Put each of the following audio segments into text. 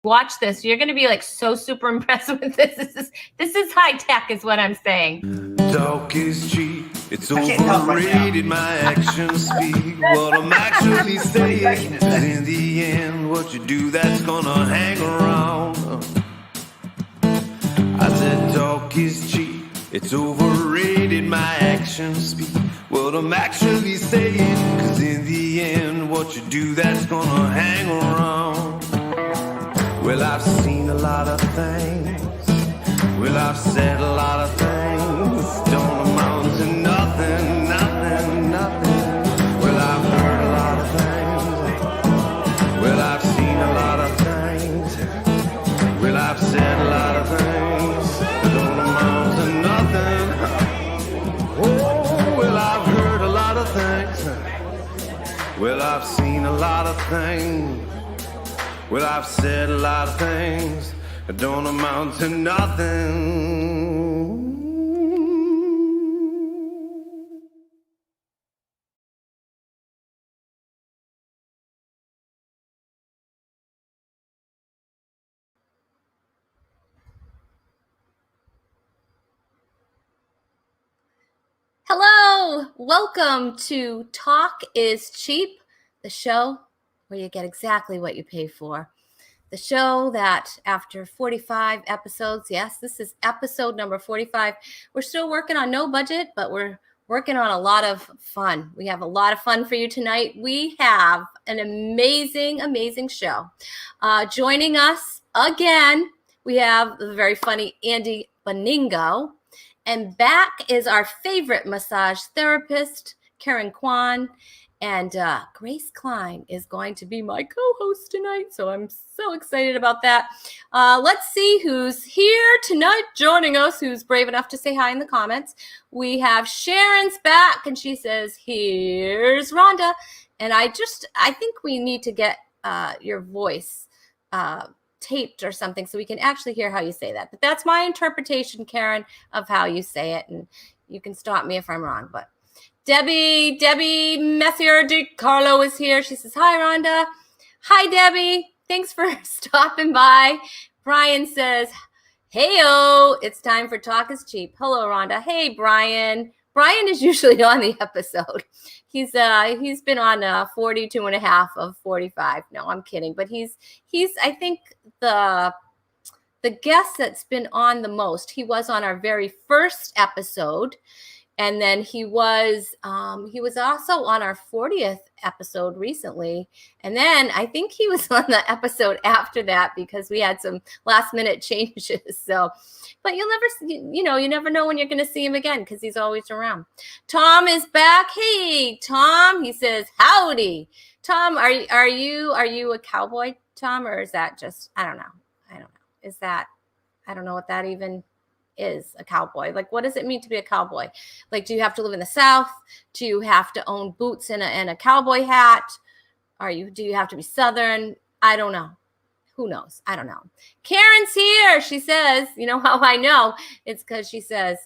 Watch this. You're going to be like so super impressed with this. This is high tech is what I'm saying. Talk is cheap. It's overrated. My actions speak what I'm actually saying. In the end, what you do, that's gonna hang around. I said talk is cheap. It's overrated. My actions speak what I'm actually saying. Cause in the end, what you do, that's gonna hang around. Well, I've seen a lot of things. Well, I've said a lot of things. Don't amount to nothing, nothing, nothing. Well, I've heard a lot of things. Well, I've seen a lot of things. Well, I've said a lot of things. Don't amount to nothing. Oh, well, I've heard a lot of things. Well, I've seen a lot of things. Well, I've said a lot of things that don't amount to nothing. Hello, welcome to Talk is Cheap, the show where you get exactly what you pay for. The show that after 45 episodes, yes, this is episode number 45. We're still working on no budget, but we're working on a lot of fun. We have a lot of fun for you tonight. We have an amazing, amazing show. Joining us again, we have the very funny Andy Beningo. And back is our favorite massage therapist, Karen Kwan. And Grace Klein is going to be my co-host tonight. So I'm so excited about that. Let's see who's here tonight joining us, who's brave enough to say hi in the comments. We have Sharon's back, and she says, here's Rhonda. And I think we need to get your voice taped or something so we can actually hear how you say that. But that's my interpretation, Karen, of how you say it. And you can stop me if I'm wrong. But Debbie Messier DiCarlo is here. She says, hi, Rhonda. Hi, Debbie. Thanks for stopping by. Brian says, hey-o, it's time for Talk is Cheap. Hello, Rhonda. Hey, Brian. Brian is usually on the episode. He's been on 42 and a half of 45. No, I'm kidding. But he's I think the guest that's been on the most. He was on our very first episode. And then he was also on our 40th episode recently. And then I think he was on the episode after that because we had some last minute changes. So, but you never know when you're going to see him again because he's always around. Tom is back. Hey, Tom, he says, howdy. Tom, are you a cowboy, Tom, or is that just, I don't know. Is that, I don't know what that even is, a cowboy. Like, what does it mean to be a cowboy? Like, do you have to live in the South? Do you have to own boots and a cowboy hat? Do you have to be Southern? I don't know. Who knows? I don't know. Karen's here. She says, you know how I know? It's because she says,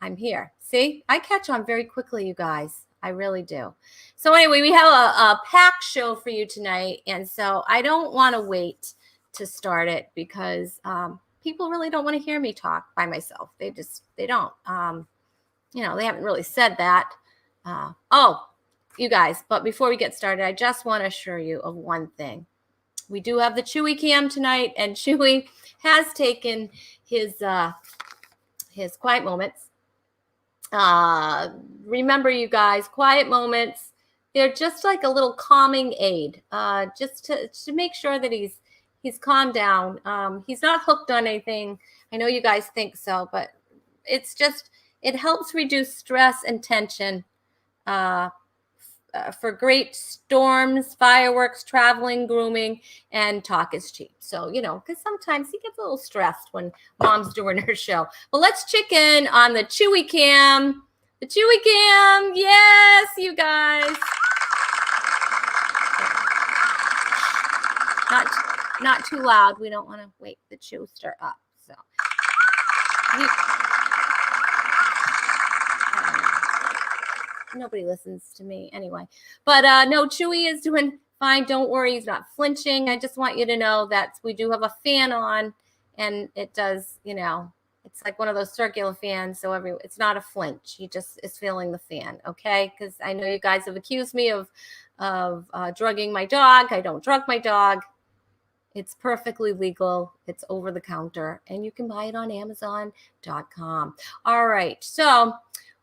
I'm here. See, I catch on very quickly, you guys. I really do. So anyway, we have a packed show for you tonight. And so I don't want to wait to start it because, people really don't want to hear me talk by myself. They don't. They haven't really said that. You guys, but before we get started, I just want to assure you of one thing. We do have the Chewy cam tonight, and Chewy has taken his quiet moments. Remember, you guys, quiet moments, they're just like a little calming aid, just to make sure that he's calmed down. He's not hooked on anything. I know you guys think so, but it's just, it helps reduce stress and tension for great storms, fireworks, traveling, grooming, and Talk is Cheap. So, because sometimes he gets a little stressed when mom's doing her show. Well, let's check in on the Chewy cam. The Chewy cam. Yes, you guys. Not too loud. We don't want to wake the chewster up. So nobody listens to me anyway. But no, Chewy is doing fine. Don't worry. He's not flinching. I just want you to know that we do have a fan on, and it does, it's like one of those circular fans. So it's not a flinch. He just is feeling the fan. Okay. Cause I know you guys have accused me of drugging my dog. I don't drug my dog. It's perfectly legal. It's over the counter, and you can buy it on Amazon.com. All right. So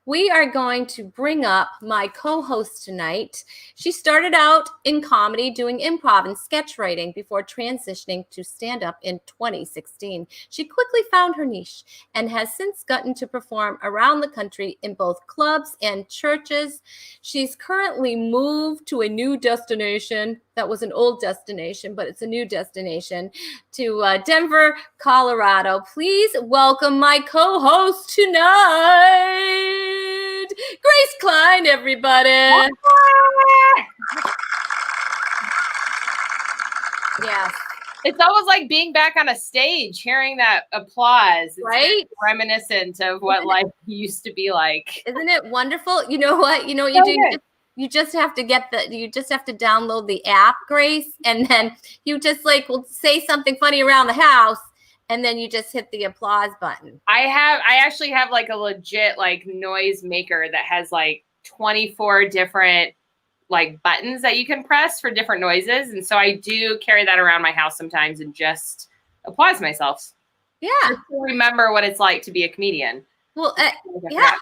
we are going to bring up my co-host tonight. She started out in comedy doing improv and sketch writing before transitioning to stand-up in 2016. She quickly found her niche and has since gotten to perform around the country in both clubs and churches. She's currently moved to a new destination. That was an old destination, but it's a new destination, to Denver, Colorado. Please welcome my co-host tonight, Grace Klein, everybody. Yeah. It's almost like being back on a stage, hearing that applause. It's right? Reminiscent of what life used to be like. Isn't it wonderful? You know what? You know what you do? You just have to you just have to download the app, Grace, and then you just will say something funny around the house, and then you just hit the applause button. I actually have a legit noise maker that has 24 different buttons that you can press for different noises. And so I do carry that around my house sometimes and just applause myself. Yeah. Just to remember what it's like to be a comedian. Well, yeah.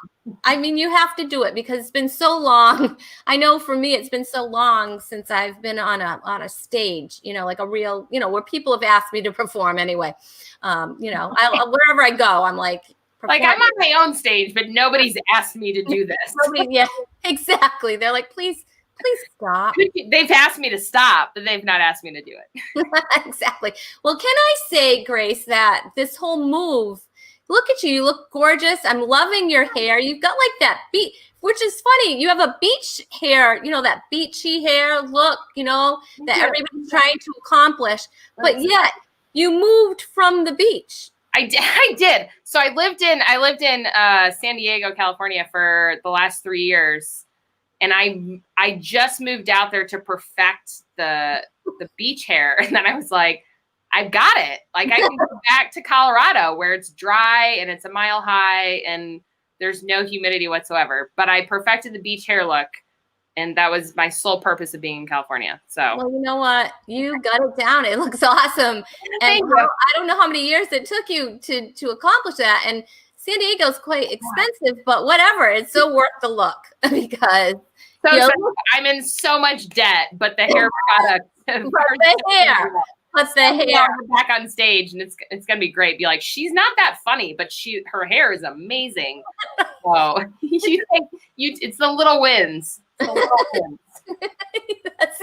I mean, you have to do it because it's been so long. I know for me, it's been so long since I've been on a stage, like a real, where people have asked me to perform anyway. Wherever I go, I'm performing. I'm on my own stage, but nobody's asked me to do this. Yeah, exactly. They're like, please stop. They've asked me to stop, but they've not asked me to do it. Exactly. Well, can I say, Grace, that this whole move, look at you. You look gorgeous. I'm loving your hair. You've got that beach, which is funny. You have a beach hair, that beachy hair look, that everybody's trying to accomplish. But yet you moved from the beach. I did. So I lived in San Diego, California for the last 3 years. And I just moved out there to perfect the beach hair. And then I was like, I've got it. I can go back to Colorado where it's dry and it's a mile high and there's no humidity whatsoever. But I perfected the beach hair look. And that was my sole purpose of being in California. So, well, you know what? You got it down. It looks awesome. And I don't know how many years it took you to accomplish that. And San Diego's quite expensive, but whatever. It's so worth the look because I'm in so much debt, but the hair product. But the hair back on stage, and it's gonna be great. Be like, she's not that funny, but her hair is amazing. So it's the little wins. That's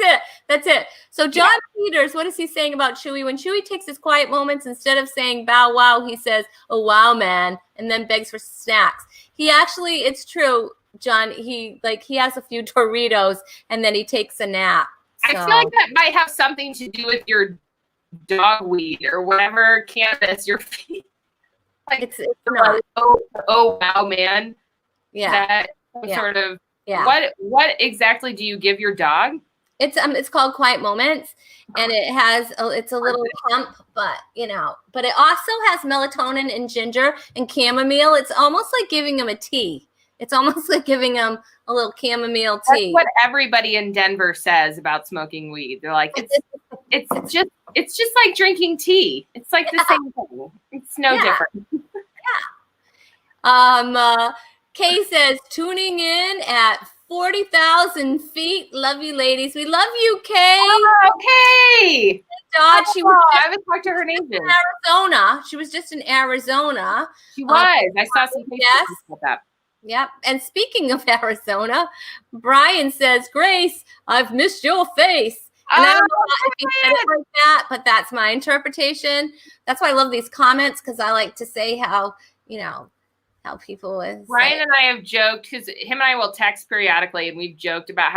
it. So John Peters, what is he saying about Chewy? When Chewy takes his quiet moments, instead of saying bow wow, he says, "Oh wow, man," and then begs for snacks. He actually, it's true, John. He has a few Doritos and then he takes a nap. So. I feel like that might have something to do with your dog weed or whatever cannabis you're feeding. It's not. Oh wow, man. Yeah. Sort of. Yeah. What exactly do you give your dog? It's called Quiet Moments, and it's a little hemp, but it also has melatonin and ginger and chamomile. It's almost like giving him a tea. It's almost like giving him a little chamomile tea. That's what everybody in Denver says about smoking weed. They're like, it's just like drinking tea. It's like the same thing. It's no different. Yeah. Kay says, tuning in at 40,000 feet. Love you, ladies. We love you, Kay. Oh, okay. God, I haven't talked to her in ages. Arizona. She was just in Arizona. She was. I saw some pictures about that. Yep. And speaking of Arizona, Brian says, Grace, I've missed your face. And I don't know if he said it like that, but that's my interpretation. That's why I love these comments, because I like to say how people is. Brian and I have joked, because him and I will text periodically, and we've joked about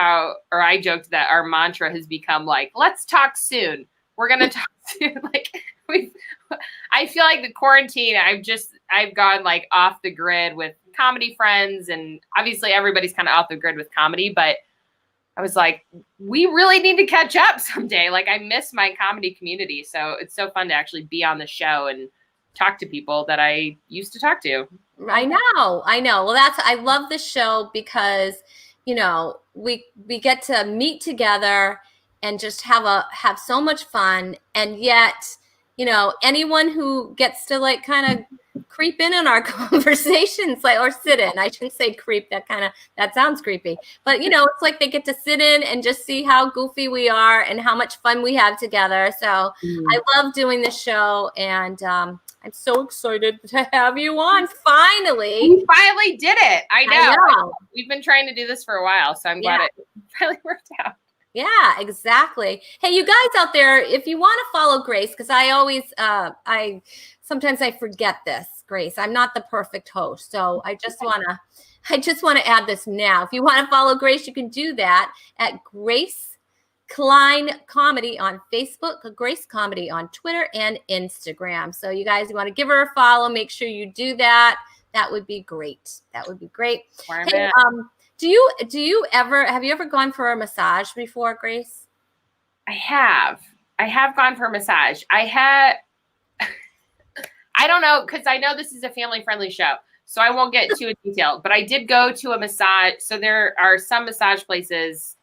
I joked that our mantra has become let's talk soon. We're going to talk soon. I feel like the quarantine, I've gone off the grid with comedy friends, and obviously everybody's kind of off the grid with comedy, but I was like, we really need to catch up someday. Like, I miss my comedy community. So it's so fun to actually be on the show and talk to people that I used to talk to. I know. Well, I love the show because, you know, we get to meet together and just have so much fun. And yet, you know, anyone who gets to like kind of creep in our conversations, like, or sit in, I shouldn't say creep, that sounds creepy, but you know, it's like they get to sit in and just see how goofy we are and how much fun we have together. So I love doing this show, and I'm so excited to have you on. Finally. We finally did it. I know. We've been trying to do this for a while, so I'm glad it finally worked out. Yeah, exactly. Hey, you guys out there, if you want to follow Grace, because I always, sometimes I forget this, Grace. I'm not the perfect host, so I just want to add this now. If you want to follow Grace, you can do that at Grace Klein Comedy on Facebook, Grace Comedy on Twitter and Instagram. So you guys want to give her a follow, make sure you do that. That would be great. That would be great. Hey, have you ever gone for a massage before, Grace? I have gone for a massage. I don't know, because I know this is a family-friendly show, so I won't get too detailed, but I did go to a massage. So there are some massage places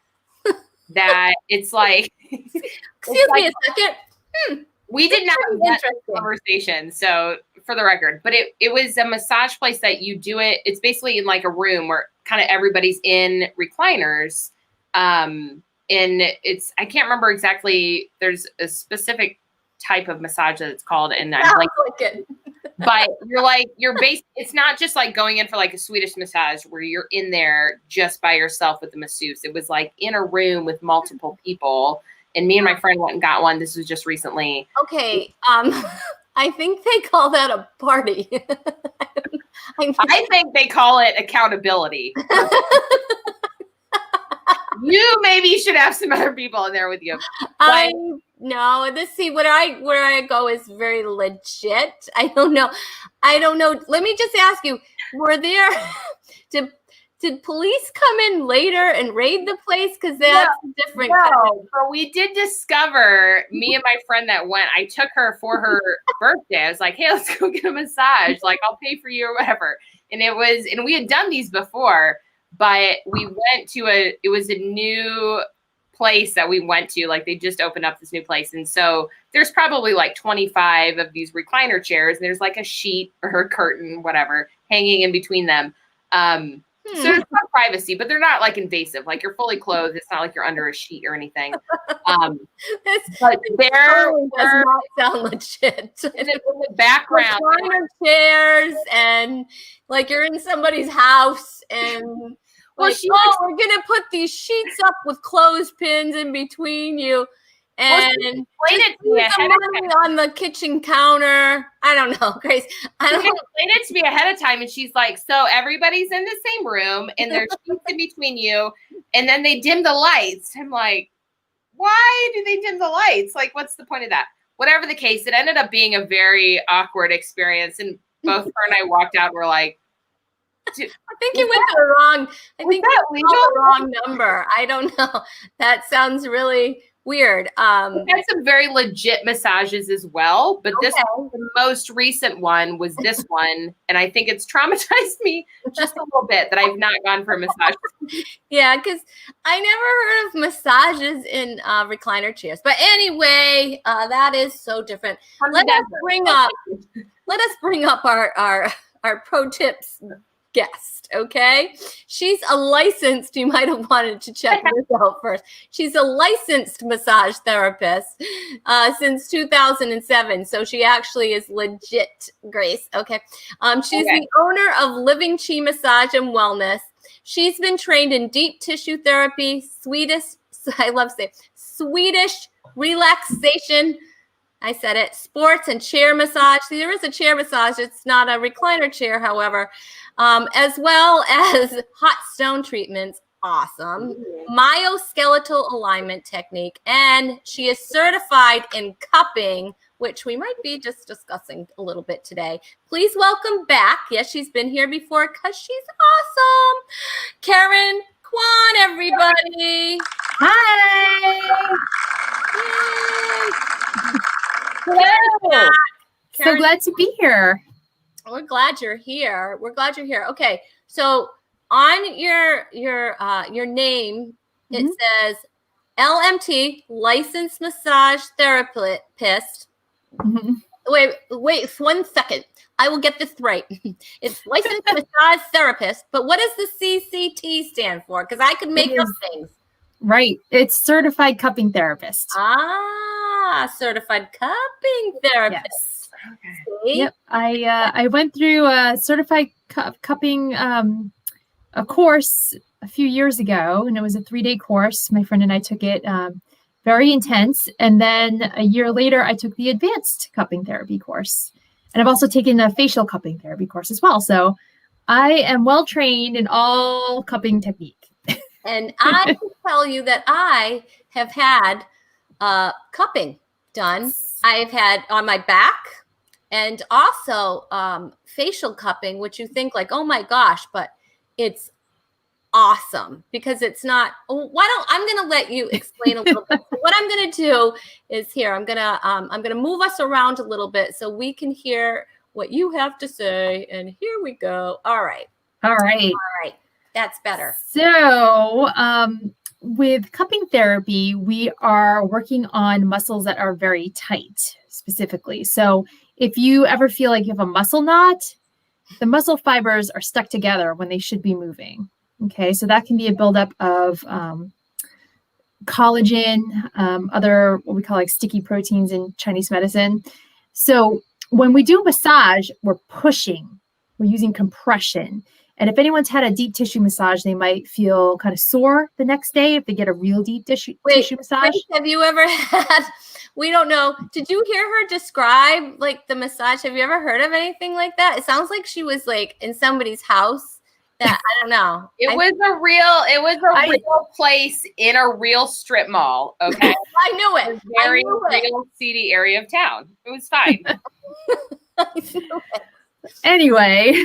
that it's like, excuse me a second. We did not have that conversation, so for the record, but it was a massage place that you do it. It's basically in like a room where kind of everybody's in recliners. And it's, I can't remember exactly, there's a specific type of massage that it's called. And I'm like it. But it's not just like going in for like a Swedish massage where you're in there just by yourself with the masseuse. It was like in a room with multiple people. And me and my friend went and got one. This was just recently. Okay. I think they call that a party. I think they call it accountability. You maybe should have some other people in there with you. No, where I go is very legit. I don't know. Let me just ask you, were there did police come in later and raid the place? Because that's different. No, but we did discover, me and my friend that went, I took her for her birthday. I was like, hey, let's go get a massage. Like, I'll pay for you or whatever. And we had done these before, but we went to it was a new place that we went to. Like, they just opened up this new place. And so there's probably like 25 of these recliner chairs, and there's like a sheet or a curtain, whatever, hanging in between them. So there's some privacy, but they're not like invasive. Like, you're fully clothed. It's not like you're under a sheet or anything. But there does not sound legit. In the background, chairs, and like you're in somebody's house, and we're gonna put these sheets up with clothespins in between you. And explain it to me ahead of time. On the kitchen counter. I don't know, Grace. Explain it to me ahead of time. And she's like, so everybody's in the same room and there's sheets in between you. And then they dim the lights. I'm like, why do they dim the lights? Like, what's the point of that? Whatever the case, it ended up being a very awkward experience. And both her and I walked out and were like, I think you went the wrong number. I don't know. That sounds really weird. We had some very legit massages as well, but the most recent one was this one, and I think it's traumatized me just a little bit that I've not gone for a massage. Yeah, because I never heard of massages in recliner chairs. But anyway, that is so different. Let us bring up our pro tips guest. Okay, she's a licensed, you might have wanted to check this out first, she's a licensed massage therapist since 2007, so she actually is legit, Grace. Okay, she's the owner of Living Chi Massage and Wellness. She's been trained in deep tissue therapy, Swedish relaxation, I said it, sports and chair massage. See, there is a chair massage. It's not a recliner chair, however, as well as hot stone treatments. Awesome. Myoskeletal alignment technique. And she is certified in cupping, which we might be just discussing a little bit today. Please welcome back. Yes, she's been here before because she's awesome. Karen Kwon. on, everybody. Hi. Hello. So glad to be here. We're glad you're here. Okay, so on your name, it says LMT, licensed massage therapist. Wait, 1 second. I will get this right. It's licensed massage therapist, but what does the CCT stand for? Because I could make up things. Right. It's certified cupping therapist. Certified cupping therapist. Yes. Okay. Yep. I went through a certified cupping a course a few years ago, and it was a 3-day course. My friend and I took it. Very intense. And then a year later, I took the advanced cupping therapy course. And I've also taken a facial cupping therapy course as well. So I am well trained in all cupping technique. And I can tell you that I have had cupping done. I've had on my back and also facial cupping, which you think like, oh my gosh, but it's awesome because it's not. I'm going to let you explain a little bit. So what I'm going to do is here. I'm going to move us around a little bit so we can hear what you have to say. And here we go. All right. That's better. So with cupping therapy, we are working on muscles that are very tight specifically. So if you ever feel like you have a muscle knot, the muscle fibers are stuck together when they should be moving. Okay, so that can be a buildup of collagen, other what we call like sticky proteins in Chinese medicine. So when we do massage, we're pushing, we're using compression. And if anyone's had a deep tissue massage, they might feel kind of sore the next day if they get a real deep tissue massage. Wait, have you ever had, we don't know, did you hear her describe like the massage? Have you ever heard of anything like that? It sounds like she was like in somebody's house. That I don't know. It was a real place in a real strip mall. Okay, I knew it. Very real seedy area of town. It was fine. I knew it. Anyway,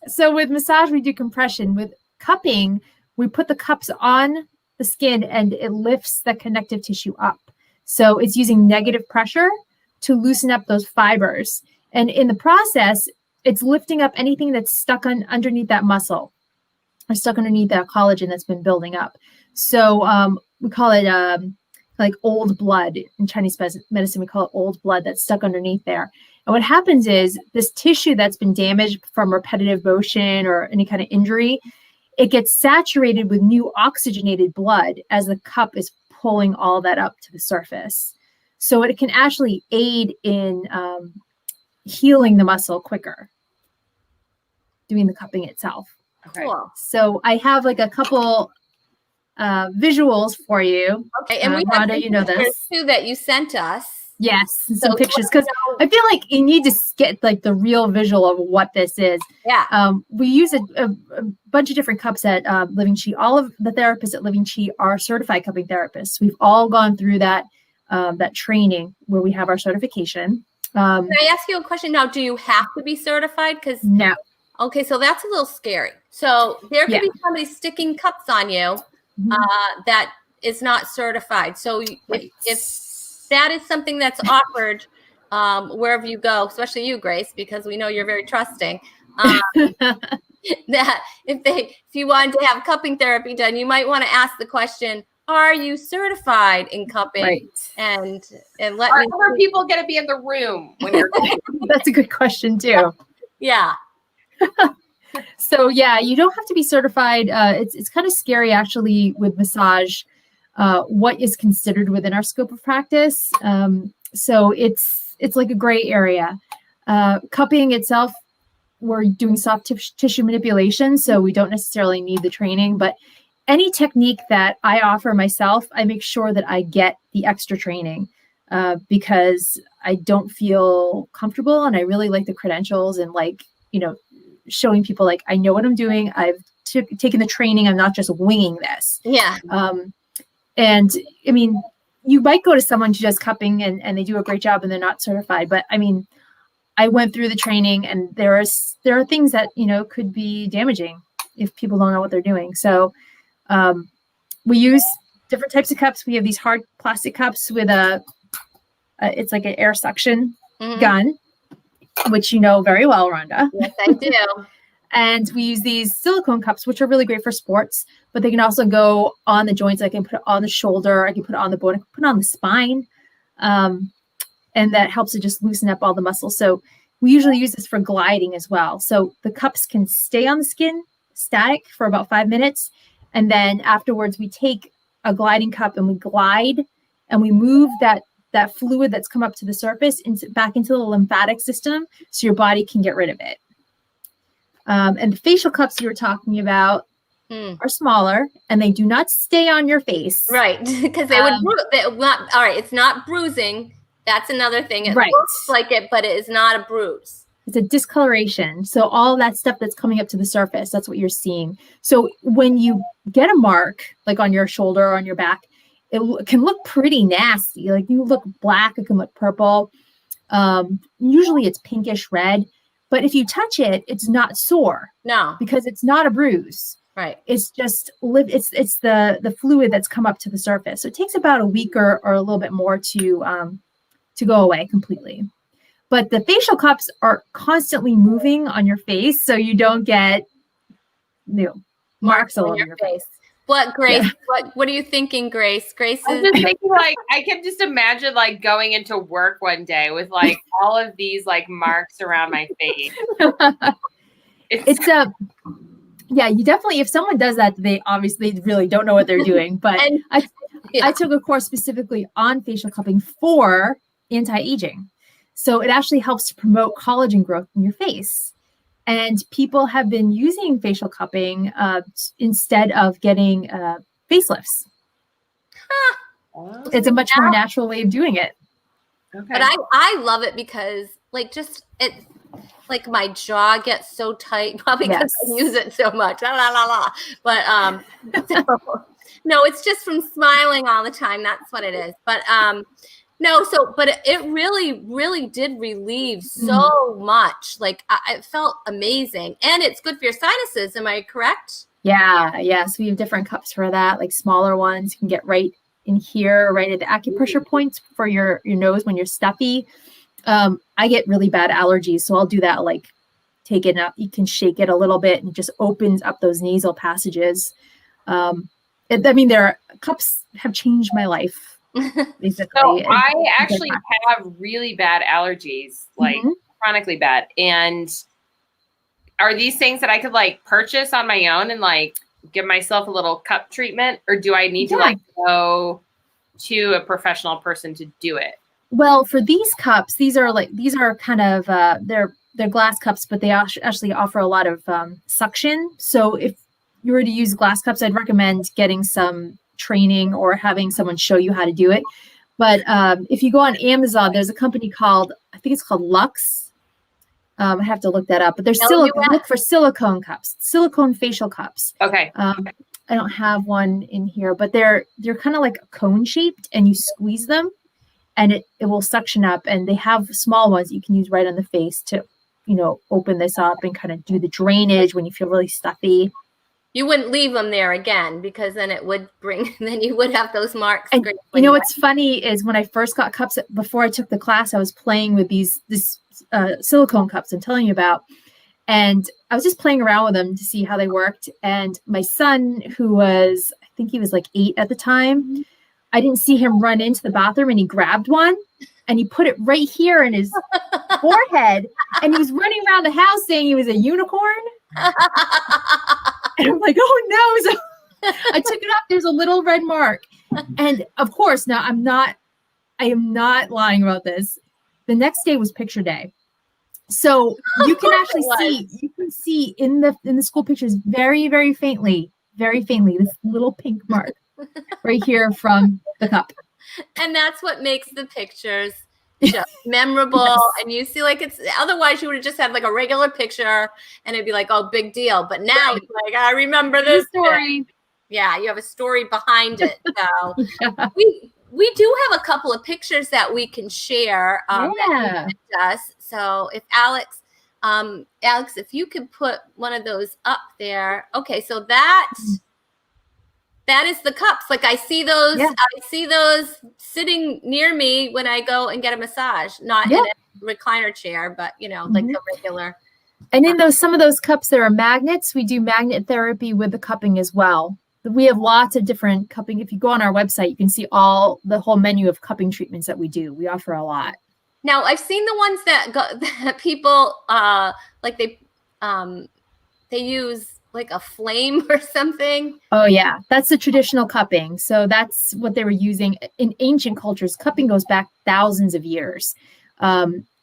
so with massage we do compression. With cupping, we put the cups on the skin and it lifts the connective tissue up. So it's using negative pressure to loosen up those fibers, and in the process, it's lifting up anything that's stuck underneath that muscle or stuck underneath that collagen that's been building up. So we call it like old blood in Chinese medicine. We call it old blood that's stuck underneath there. And what happens is this tissue that's been damaged from repetitive motion or any kind of injury, it gets saturated with new oxygenated blood as the cup is pulling all that up to the surface. So it can actually aid in healing the muscle quicker, doing the cupping itself. Okay. Cool. So I have like a couple visuals for you. Okay, and we have Rhonda, you know this too that you sent us. Yes, some pictures, because I feel like you need to get like the real visual of what this is. Yeah. We use a bunch of different cups at Living Chi. All of the therapists at Living Chi are certified cupping therapists. We've all gone through that training where we have our certification. Can I ask you a question now? Do you have to be certified? Because no. Okay, so that's a little scary. So there could be somebody sticking cups on you that is not certified. So if that is something that's offered wherever you go, especially you, Grace, because we know you're very trusting, that if you wanted to have cupping therapy done, you might want to ask the question, are you certified in cupping? Right. And are other people going to be in the room when you're That's a good question too. Yeah. So yeah, you don't have to be certified. It's kind of scary actually with massage, what is considered within our scope of practice. So it's like a gray area. Cupping itself, we're doing soft tissue manipulation, so we don't necessarily need the training, but any technique that I offer myself, I make sure that I get the extra training because I don't feel comfortable and I really like the credentials and like, showing people like I know what I'm doing. I've taken the training. I'm not just winging this. Yeah. And I mean, you might go to someone who does cupping and they do a great job and they're not certified. But I mean, I went through the training and there are things that, could be damaging if people don't know what they're doing. So We use different types of cups. We have these hard plastic cups with it's like an air suction gun, which you know very well, Rhonda. Yes, I do. And we use these silicone cups, which are really great for sports, but they can also go on the joints. I can put it on the shoulder. I can put it on the bone. I can put it on the spine. And that helps to just loosen up all the muscles. So we usually use this for gliding as well. So the cups can stay on the skin static for about 5 minutes. And then afterwards, we take a gliding cup and we glide and we move that fluid that's come up to the surface back into the lymphatic system so your body can get rid of it. And the facial cups you were talking about are smaller and they do not stay on your face. Right. Because they would not, all right, it's not bruising. That's another thing. It looks like it, but it is not a bruise. It's a discoloration. So all that stuff that's coming up to the surface, that's what you're seeing. So when you get a mark, like on your shoulder or on your back, it can look pretty nasty. Like you look black, it can look purple. Usually it's pinkish red, but if you touch it, it's not sore. No. Because it's not a bruise. Right. It's just it's the fluid that's come up to the surface. So it takes about a week or a little bit more to go away completely. But the facial cups are constantly moving on your face, so you don't get marks all over your face. What, Grace? Yeah. What are you thinking, Grace? Grace I was just thinking, like, I can just imagine like going into work one day with like all of these like marks around my face. Yeah, you definitely, if someone does that, they obviously really don't know what they're doing. But I took a course specifically on facial cupping for anti-aging. So it actually helps to promote collagen growth in your face. And people have been using facial cupping instead of getting facelifts. It's a much more natural way of doing it. Okay. But I love it because like my jaw gets so tight, probably because I use it so much. But no, it's just from smiling all the time. That's what it is. But but it really, really did relieve so much. Like it felt amazing, and it's good for your sinuses. Am I correct? Yeah. Yes, we have different cups for that. Like smaller ones you can get right in here, right at the acupressure points for your nose when you're stuffy. I get really bad allergies, so I'll do that. Like take it up, you can shake it a little bit, and it just opens up those nasal passages. Their cups have changed my life. Basically. So I actually have really bad allergies, like chronically bad. And are these things that I could like purchase on my own and like give myself a little cup treatment, or do I need to like go to a professional person to do it? Well, for these cups, these are kind of they're glass cups, but they actually offer a lot of suction. So if you were to use glass cups, I'd recommend getting some training or having someone show you how to do it. But if you go on Amazon, there's a company called, I think it's called Lux. I have to look that up, but there's look for silicone cups, silicone facial cups. Okay. I don't have one in here, but they're kind of like cone shaped, and you squeeze them and it will suction up, and they have small ones you can use right on the face to, open this up and kind of do the drainage when you feel really stuffy. You wouldn't leave them there again, because then it would then you would have those marks. And what's funny is when I first got cups, before I took the class, I was playing with these silicone cups I'm telling you about. And I was just playing around with them to see how they worked. And my son, who was, I think he was like 8 at the time, I didn't see him run into the bathroom, and he grabbed one and he put it right here in his forehead. And he was running around the house saying he was a unicorn. And I'm like, oh no. So I took it off. There's a little red mark. And of course, now I am not lying about this. The next day was picture day. So you can actually see in the school pictures very, very faintly, this little pink mark right here from the cup. And that's what makes the pictures just memorable. Yes. And you see, like, it's otherwise you would have just had like a regular picture and it'd be like, oh, big deal. But now it's like, I remember this story. Yeah, you have a story behind it. So we do have a couple of pictures that we can share that you sent us. So if Alex, if you could put one of those up there. Okay, so that That is the cups. Like I see those. Yeah. I see those sitting near me when I go and get a massage. Not Yeah. in a recliner chair, but like the regular. And in some of those cups, there are magnets. We do magnet therapy with the cupping as well. We have lots of different cupping. If you go on our website, you can see the whole menu of cupping treatments that we do. We offer a lot. Now I've seen the ones that people like they use like a flame or something. Oh yeah, that's the traditional cupping. So that's what they were using in ancient cultures. Cupping goes back thousands of years.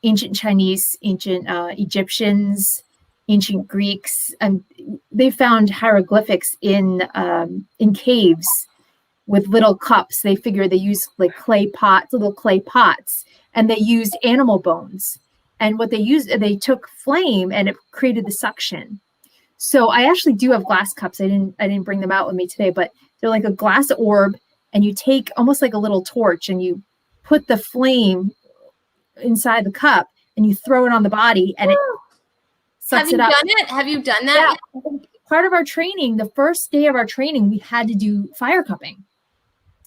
Ancient Chinese, ancient Egyptians, ancient Greeks, and they found hieroglyphics in caves with little cups. They figure they used like little clay pots, and they used animal bones. And what they took flame, and it created the suction. So I actually do have glass cups. I didn't bring them out with me today, but they're like a glass orb, and you take almost like a little torch, and you put the flame inside the cup, and you throw it on the body, and it sucks it up. Have you done that? Yeah. Part of our training, the first day of our training, we had to do fire cupping.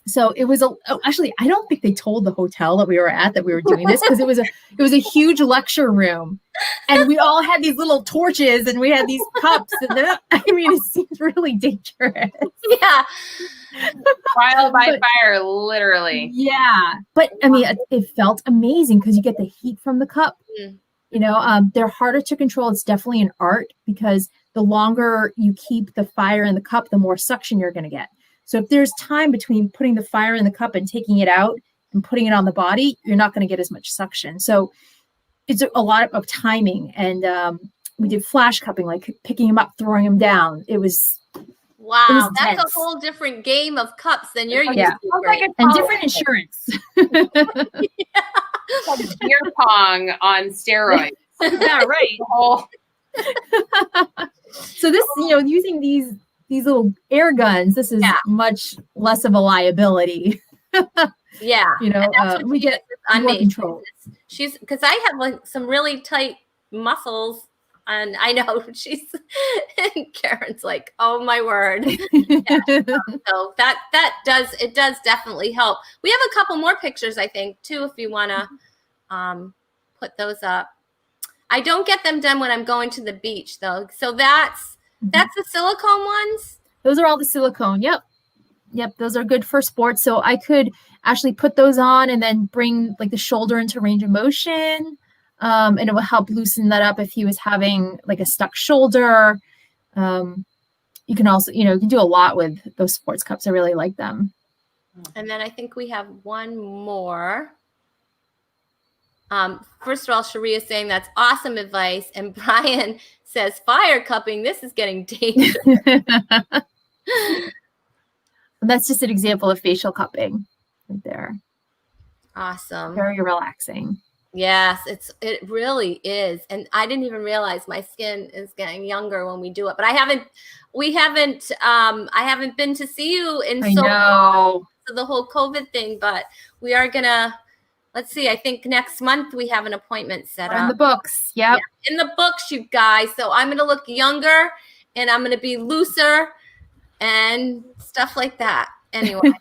So it was actually, I don't think they told the hotel that we were at that we were doing this, because it was a huge lecture room, and we all had these little torches, and we had these cups, and it seems really dangerous. Yeah. Trial by fire, literally. Yeah. But it felt amazing because you get the heat from the cup. They're harder to control. It's definitely an art, because the longer you keep the fire in the cup, the more suction you're going to get. So if there's time between putting the fire in the cup and taking it out and putting it on the body, you're not going to get as much suction. So it's a lot of timing. And we did flash cupping, like picking them up, throwing them down. Wow, that's a whole different game of cups than you're used to. Like and different insurance. Like beer pong on steroids. Yeah, right. So this, using these little air guns, this is much less of a liability. Yeah. We get more control. Because I have like some really tight muscles. And I know and Karen's like, oh my word. So that does definitely help. We have a couple more pictures, I think, too, if you want to put those up. I don't get them done when I'm going to the beach, though. So that's the silicone ones. Those are all the silicone. Yep. Those are good for sports. So I could actually put those on and then bring like the shoulder into range of motion. And it will help loosen that up if he was having like a stuck shoulder. You can also, you can do a lot with those sports cups. I really like them. And then I think we have one more. First of all, Sharia is saying that's awesome advice. And Brian says, fire cupping, this is getting dangerous. That's just an example of facial cupping right there. Awesome. Very relaxing. Yes, it really is. And I didn't even realize my skin is getting younger when we do it. But I haven't been to see you in so long, so the whole COVID thing, but we are gonna, let's see, I think next month we have an appointment set up. In the books. Yep. Yeah, in the books, you guys. So I'm gonna look younger, and I'm gonna be looser and stuff like that. Anyway.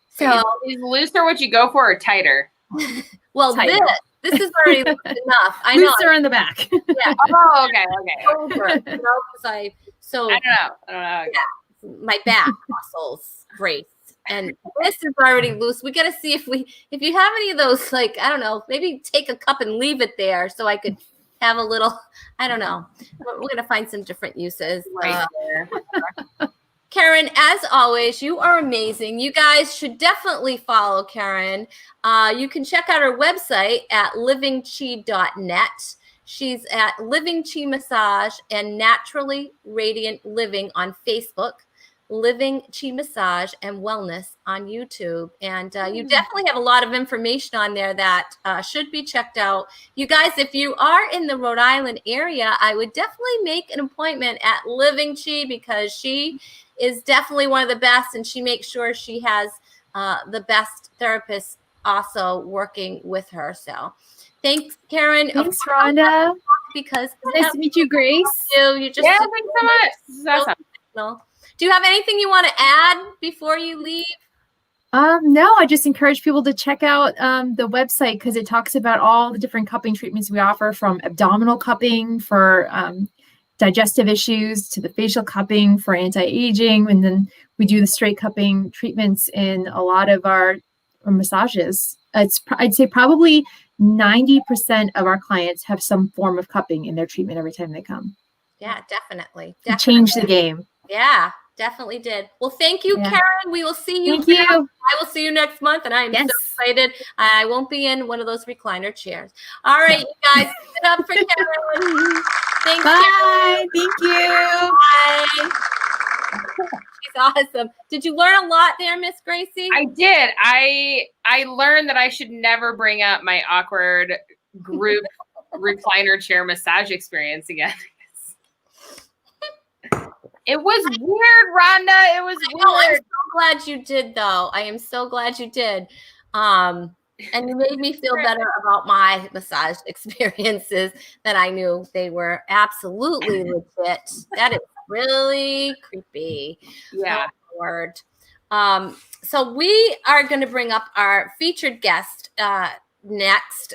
So is looser what you go for, or tighter? Well, tighter. This is already enough. I know. Looser in the back. Yeah. Oh, okay. Over, I don't know. Yeah, my back muscles brace, and this is already loose. We got to see if you have any of those, like, I don't know, maybe take a cup and leave it there so I could have a little, I don't know. We're going to find some different uses. Right. Karen, as always, you are amazing. You guys should definitely follow Karen. You can check out her website at livingchi.net. She's at Living Chi Massage and Naturally Radiant Living on Facebook, Living Chi Massage and Wellness on YouTube. And you definitely have a lot of information on there that should be checked out. You guys, if you are in the Rhode Island area, I would definitely make an appointment at Living Chi, because she is definitely one of the best, and she makes sure she has the best therapists also working with her. So thanks, Karen. Thanks, Rhonda. Because nice to meet you, Grace. You just thanks so much. This is awesome. Do you have anything you want to add before you leave? No, I just encourage people to check out the website because it talks about all the different cupping treatments we offer, from abdominal cupping for digestive issues to the facial cupping for anti-aging. And then we do the straight cupping treatments in a lot of our massages. I'd say probably 90% of our clients have some form of cupping in their treatment every time they come. Yeah, definitely. It changed the game. Yeah, definitely did. Well, thank you, Yeah. Karen. We will see you. Thank you. I will see you next month, and I am so excited. I won't be in one of those recliner chairs. All right, you guys, give it up for Karen. Thanks, Bye. Karen. Thank you. Bye. She's awesome. Did you learn a lot there, Miss Gracie? I did. I learned that I should never bring up my awkward group recliner chair massage experience again. It was weird, Rhonda. It was weird. I'm so glad you did, though. I am so glad you did. And you made me feel better about my massage experiences, that I knew they were absolutely legit. That is really creepy. Yeah. Oh, Lord. So we are going to bring up our featured guest next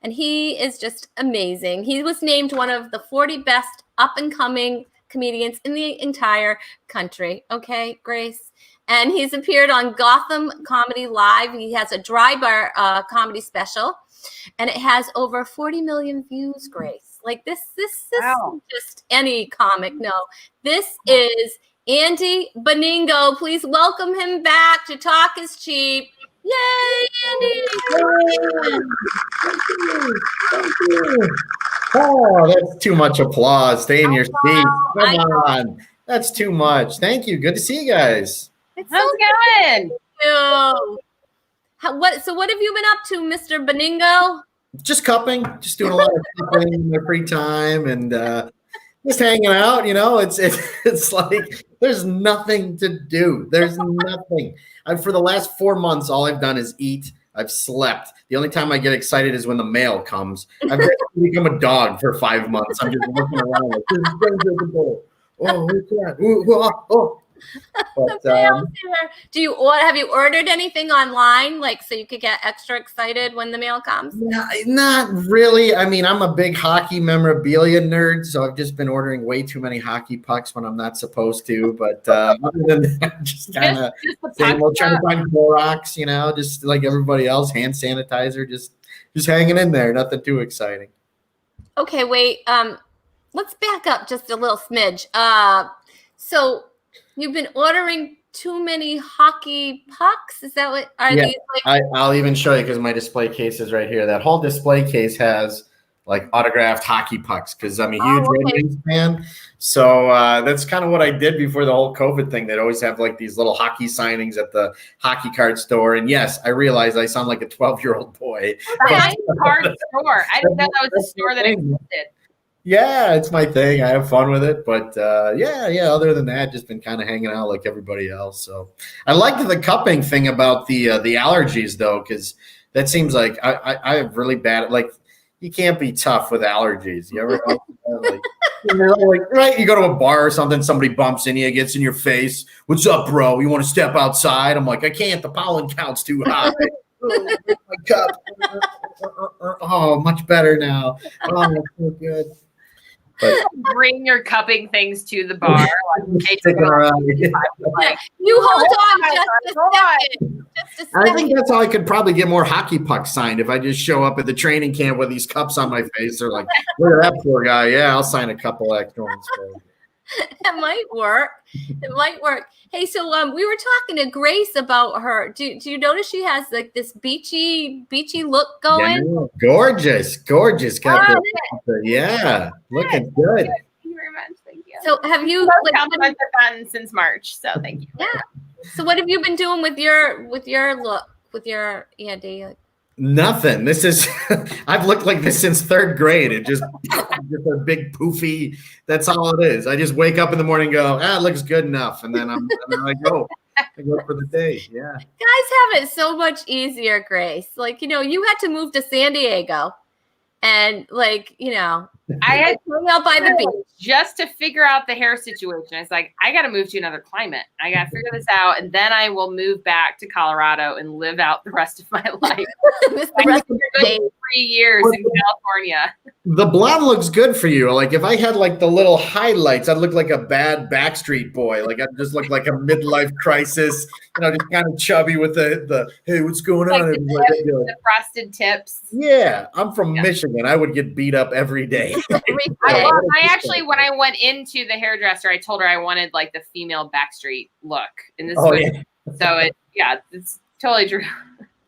and he is just amazing. He was named one of the 40 best up-and-coming comedians in the entire country. Okay, Grace? And he's appeared on Gotham Comedy Live. He has a dry bar comedy special, and it has over 40 million views, Grace. Like this Wow. isn't just any comic. No, this is Andy Beningo. Please welcome him back to Talk is Cheap. Yay, Andy! Thank you. Oh, that's too much applause. Stay in your seat. Come on. That's too much. Thank you. Good to see you guys. It's How's it going? so what have you been up to, Mr. Beningo? Just cupping. Just doing a lot of cupping in my free time and just hanging out. You know, it's like there's nothing to do. There's nothing. For the last 4 months, all I've done is eat. I've slept. The only time I get excited is when the mail comes. I've basically become a dog for 5 months. I'm just looking around like, oh, who's that? Oh. But, have you ordered anything online, like so you could get extra excited when the mail comes? Not really. I mean, I'm a big hockey memorabilia nerd, so I've just been ordering way too many hockey pucks when I'm not supposed to. But other than that, just kind of trying to find Clorox, you know, just like everybody else, hand sanitizer, just hanging in there. Nothing too exciting. Okay, wait. Let's back up just a little smidge. So you've been ordering too many hockey pucks? Is that what these like? I'll even show you because my display case is right here. That whole display case has like autographed hockey pucks because I'm a huge Red Wings fan. So that's kind of what I did before the whole COVID thing. They'd always have like these little hockey signings at the hockey card store. And yes, I realized I sound like a 12-year-old boy. Hockey card store. I didn't know that was a store that existed. Yeah, it's my thing. I have fun with it. But yeah. Other than that, just been kind of hanging out like everybody else. So I liked the cupping thing about the allergies though, because that seems like I have really bad. Like you can't be tough with allergies. You ever right? You go to a bar or something, somebody bumps in you, gets in your face. What's up, bro? You want to step outside? I'm like, I can't. The pollen count's too high. Oh, my cup. Oh, much better now. Oh, that's so good. But bring your cupping things to the bar. You hold on just a second. I think that's how I could probably get more hockey pucks signed if I just show up at the training camp with these cups on my face. They're like, look at that poor guy. Yeah, I'll sign a couple extra ones for you. It might work. It might work. Hey, so we were talking to Grace about her. Do you notice she has like this beachy look going? Yeah, gorgeous. Got yeah, looking good. Thank you very much. Thank you. So have you compliments have gotten since March? So thank you. Yeah. So what have you been doing with your look, with your Andy? Nothing. This is I've looked like this since 3rd grade. It just a big poofy. That's all it is. I just wake up in the morning and go, it looks good enough. And then I go for the day. Yeah. Guys have it so much easier, Grace. Like, you had to move to San Diego and like, I had Hang out by the beach. just to figure out the hair situation. It's like, I got to move to another climate. I got to figure this out. And then I will move back to Colorado and live out the rest of my life. Miss the rest of your day. 3 years in California. The blonde looks good for you. Like if I had like the little highlights, I'd look like a bad Backstreet Boy. Like I'd just look like a midlife crisis, just kind of chubby with the hey, what's going on? The frosted tips. Yeah, I'm from Michigan. I would get beat up every day. I actually, when I went into the hairdresser, I told her I wanted like the female Backstreet look. And this so it's totally true.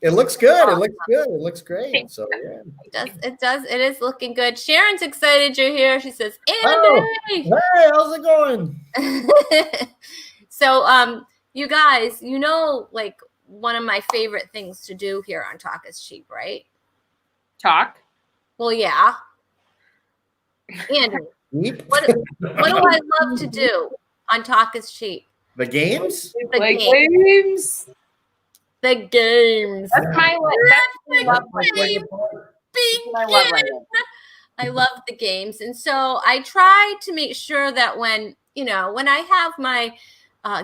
It looks good. It looks good. It looks great. So yeah. It does. It is looking good. Sharon's excited you're here. She says, Andy. Oh, hey, how's it going? So you guys, like one of my favorite things to do here on Talk is Cheap, right? Talk? Well, yeah. Andy, what do I love to do on Talk is Cheap? The games? Games. The games. That's my love language. I love the games. And so I try to make sure that when I have my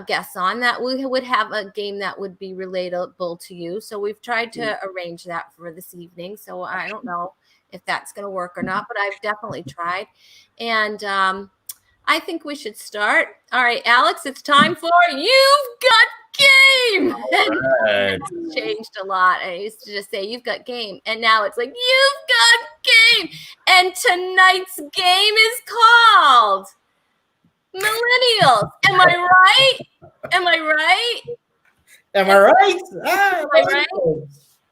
guests on, that we would have a game that would be relatable to you. So we've tried to arrange that for this evening. So I don't know if that's going to work or not, but I've definitely tried. And I think we should start. All right, Alex, it's time for You've Got Game. Right. It's changed a lot. I used to just say You've Got Game, and now it's like You've Got Game. And tonight's game is called Millennials. Am I right? Am I right? Am I right? Am I right?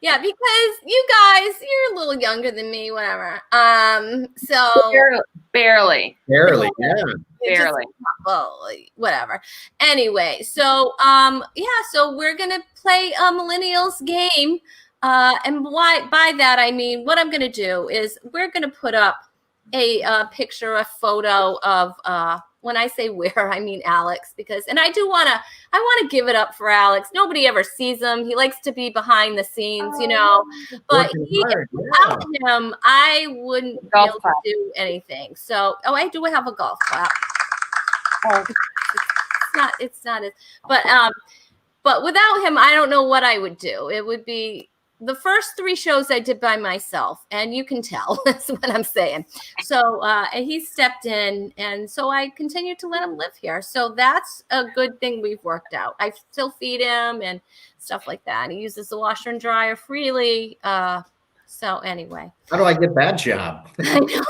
Yeah, because you guys, you're a little younger than me, whatever. So barely, yeah. Barely. Well, whatever. Anyway, so so we're gonna play a millennials game. And by that I mean what I'm gonna do is we're gonna put up a picture, a photo of when I say where, I mean Alex, and I want to give it up for Alex. Nobody ever sees him. He likes to be behind the scenes, but without him, I wouldn't be able to do anything. So, I do have a golf clap. Oh, it's not as, but without him, I don't know what I would do. It would be the first 3 shows I did by myself, and you can tell that's what I'm saying. So and he stepped in, and so I continued to let him live here. So that's a good thing we've worked out. I still feed him and stuff like that. And he uses the washer and dryer freely. So anyway. How do I get that job? I know,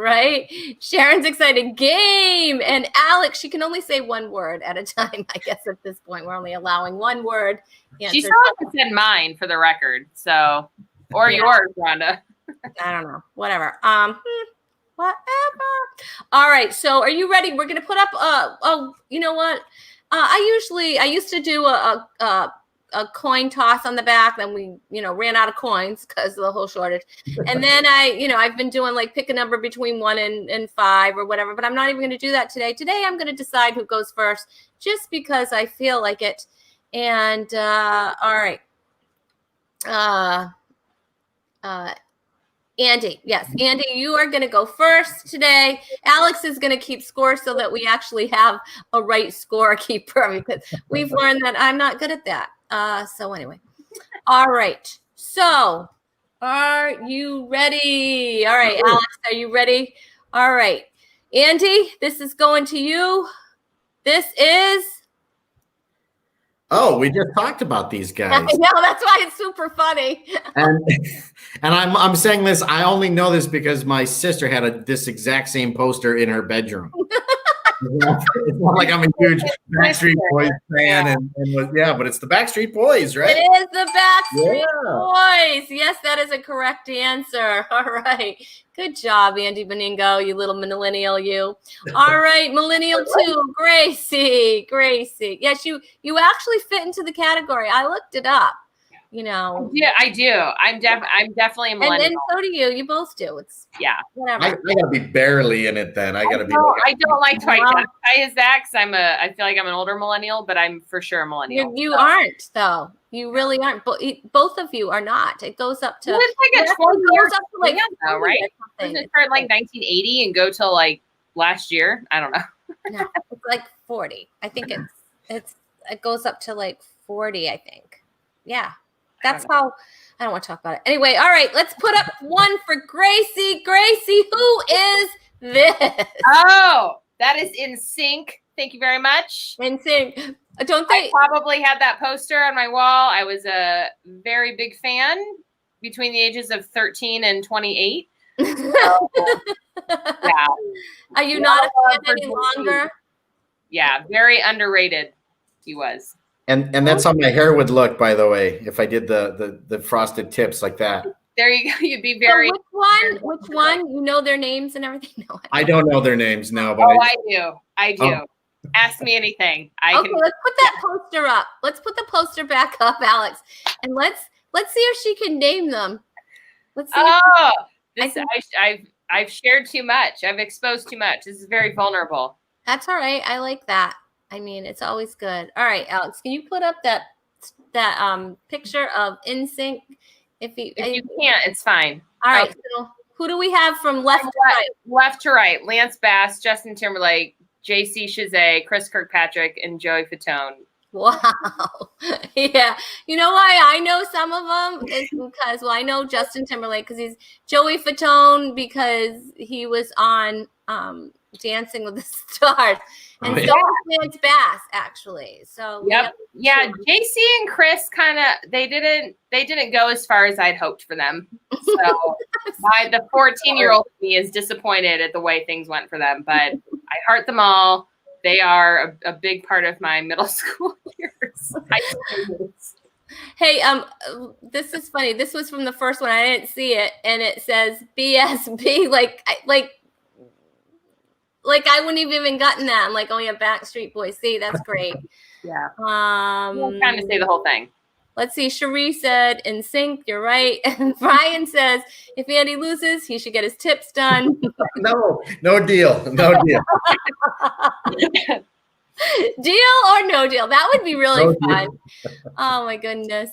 right? Sharon's excited. Game. And Alex, she can only say one word at a time, I guess at this point. We're only allowing one word. She still hasn't said mine for the record. So, or yours, Rhonda. I don't know. Whatever. Whatever. All right. So are you ready? We're going to put up, you know what? I used to do a coin toss on the back. Then we, ran out of coins because of the whole shortage. And then I've been doing like pick a number between 1 and 5 or whatever, but I'm not even going to do that today. Today, I'm going to decide who goes first just because I feel like it. And, all right. Andy, yes. Andy, you are going to go first today. Alex is going to keep score so that we actually have a right scorekeeper because we've learned that I'm not good at that. So anyway, all right. So are you ready? All right, Alex, are you ready? All right. Andy, this is going to you. This is. Oh, we just talked about these guys. I know, that's why it's super funny. And I'm saying this, I only know this because my sister had this exact same poster in her bedroom. It's not like I'm a huge Backstreet Boys fan, but it's the Backstreet Boys, right? It is the Backstreet Boys. Yes, that is a correct answer. All right. Good job, Andy Beningo, you little millennial, you. All right, millennial 2, Gracie. Yes, you actually fit into the category. I looked it up. you know. Yeah, I do. I'm definitely a millennial. And so do you. You both do. It's whatever. I gotta be barely in it then. I gotta be. I don't like to identify as that because I feel like I'm an older millennial, but I'm for sure a millennial. You aren't though. You really aren't. Both of you are not. It goes up to. It's like a 20-year like though, right? Doesn't it start like 1980 and go till like last year? I don't know. No, it's like 40. I think it goes up to like 40. I think. Yeah, that's how. I don't want to talk about it. Anyway, all right, let's put up one for Gracie. Gracie, who is this? Oh, that is NSYNC. Thank you very much. NSYNC. Don't they? I probably had that poster on my wall. I was a very big fan between the ages of 13 and 28. So, yeah. Are you not a fan any longer? Yeah, very underrated. He was. And that's how my hair would look, by the way, if I did the frosted tips like that. There you go. You'd be very. So which one? You know their names and everything? No, I don't know their names now, but I do. Oh. Ask me anything. Okay, let's put that poster up. Let's put the poster back up, Alex, and let's see if she can name them. Let's see. I've shared too much. I've exposed too much. This is very vulnerable. That's all right. I like that. I mean, it's always good. All right, Alex, can you put up that picture of NSYNC? If you can't, it's fine. All right. So who do we have from left to right? Left to right: Lance Bass, Justin Timberlake, JC Chazet, Chris Kirkpatrick, and Joey Fatone. Wow. Yeah. You know why I know some of them is because, I know Justin Timberlake because he's Joey Fatone because he was on Dancing with the Stars. And so was Lance Bass, actually. So yeah, JC and Chris they didn't go as far as I'd hoped for them. So the 14-year-old me is disappointed at the way things went for them, but I heart them all. They are a big part of my middle school years. Hey, this is funny. This was from the first one. I didn't see it, and it says BSB. Like I wouldn't have even gotten that. I'm like, oh yeah, Backstreet Boys. See, that's great. Yeah. I'm trying to say the whole thing. Let's see. Cherie said NSYNC. You're right. And Brian says if Andy loses, he should get his tips done. No deal. Deal or no deal? That would be really fun. Oh my goodness.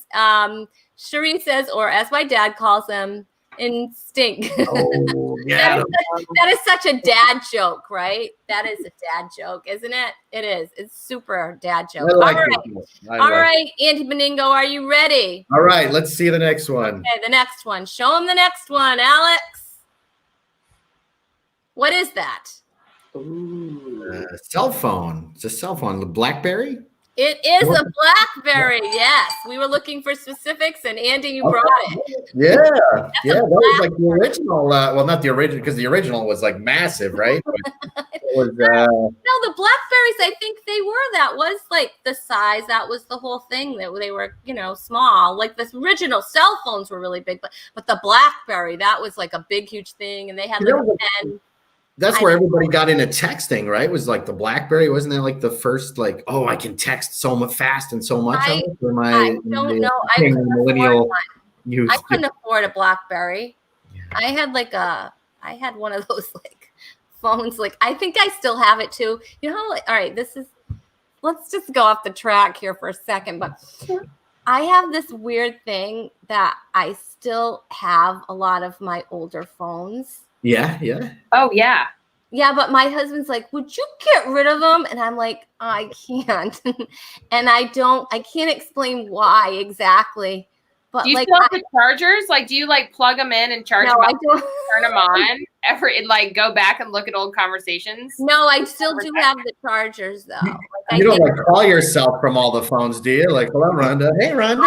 Cherie says, or as my dad calls them, instinct. Oh, yeah. that is such a dad joke, right? That is a dad joke, isn't it? It is. It's super dad joke. All right, Andy Beningo, are you ready? All right, let's see the next one. Okay, the next one. Show him the next one, Alex. What is that? Cell phone. It's a cell phone. The BlackBerry? It is a BlackBerry. Yes, we were looking for specifics, and Andy, you brought it. Yeah, that was like the original. Well, not the original, because the original was like massive, right? It was, no, the BlackBerries. I think they were. That was like the size. That was the whole thing. That they were, small. Like the original cell phones were really big, but the BlackBerry, that was like a big, huge thing, and they had like a pen. That's where everybody got into texting, right? It was like the BlackBerry. Wasn't that like the first, like, oh, I can text so much fast and so much? I don't know. I couldn't afford a BlackBerry. Yeah. I had one of those like phones. Like, I think I still have it too. All right, let's just go off the track here for a second. But I have this weird thing that I still have a lot of my older phones. Yeah. Oh, yeah. Yeah, but my husband's like, would you get rid of them? And I'm like, I can't. And I can't explain why exactly. But do you still have the chargers? Like, do you like plug them in and charge them up, turn them on? Go back and look at old conversations? No, I still do have the chargers though. You don't like call yourself from all the phones, do you? Like, hello, Rhonda. Hey, Rhonda.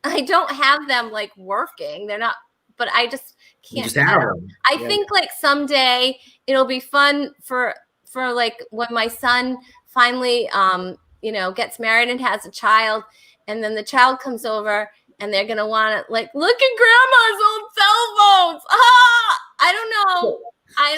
I don't have them like working. They're not. But I just can't. Just have them. I think like someday it'll be fun for like when my son finally gets married and has a child, and then the child comes over and they're gonna want to like look at grandma's old cell phones. I don't know.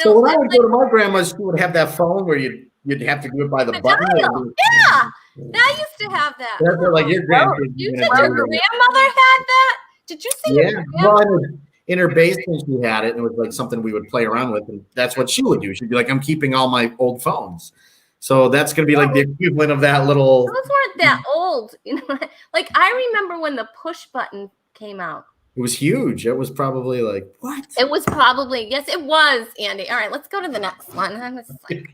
So when I would go to my grandma's, she would have that phone where you'd have to do it by the button. Yeah. I used to have that. That's what, like your grandkids. You are said gonna your do. grandmother had that? Did you say your Yeah. grandmother? Well, in her basement, she had it, and it was like something we would play around with, and that's what she would do. She'd be like, "I'm keeping all my old phones," so that's gonna be like the equivalent of that little. Those weren't that old, you know. Like I remember when the push button came out. It was huge. It was probably like what? It was probably, yes, it was, Andy. All right, let's go to the next one. I'm just like,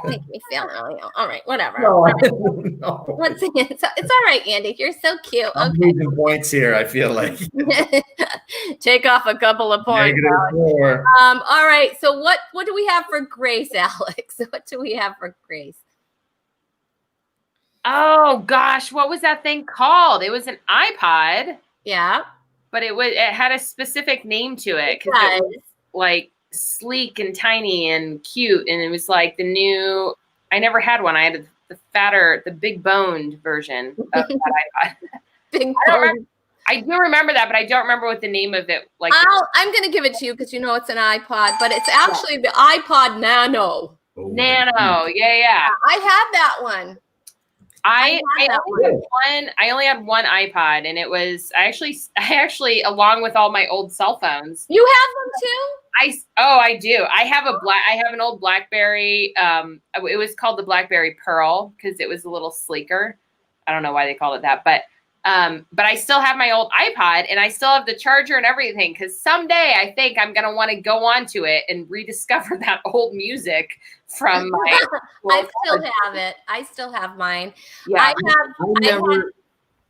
make me feel really ill. All right, whatever. No, no. Let's see. It's all right, Andy. You're so cute. I'm Okay. losing points here. I feel like Take off a couple of points. -4. All right. So what do we have for Grace, Alex? What do we have for Grace? Oh gosh, what was that thing called? It was an iPod, Yeah. but it had a specific name to it because it was like sleek and tiny and cute, and it was like the new. I never had one. I had the fatter, the big boned version of that iPod. Big I do remember that, but I don't remember what the name of it. Like, I'm going to give it to you because you know it's an iPod, but it's actually the iPod Nano. Nano. Yeah. I had that one. I only had one iPod, and it was I actually along with all my old cell phones. You have them too? I do. I have an old BlackBerry. It was called the BlackBerry Pearl because it was a little sleeker. I don't know why they called it that, but I still have my old iPod, and I still have the charger and everything because someday I think I'm gonna want to go onto it and rediscover that old music from my. I still have it. I still have mine. Yeah,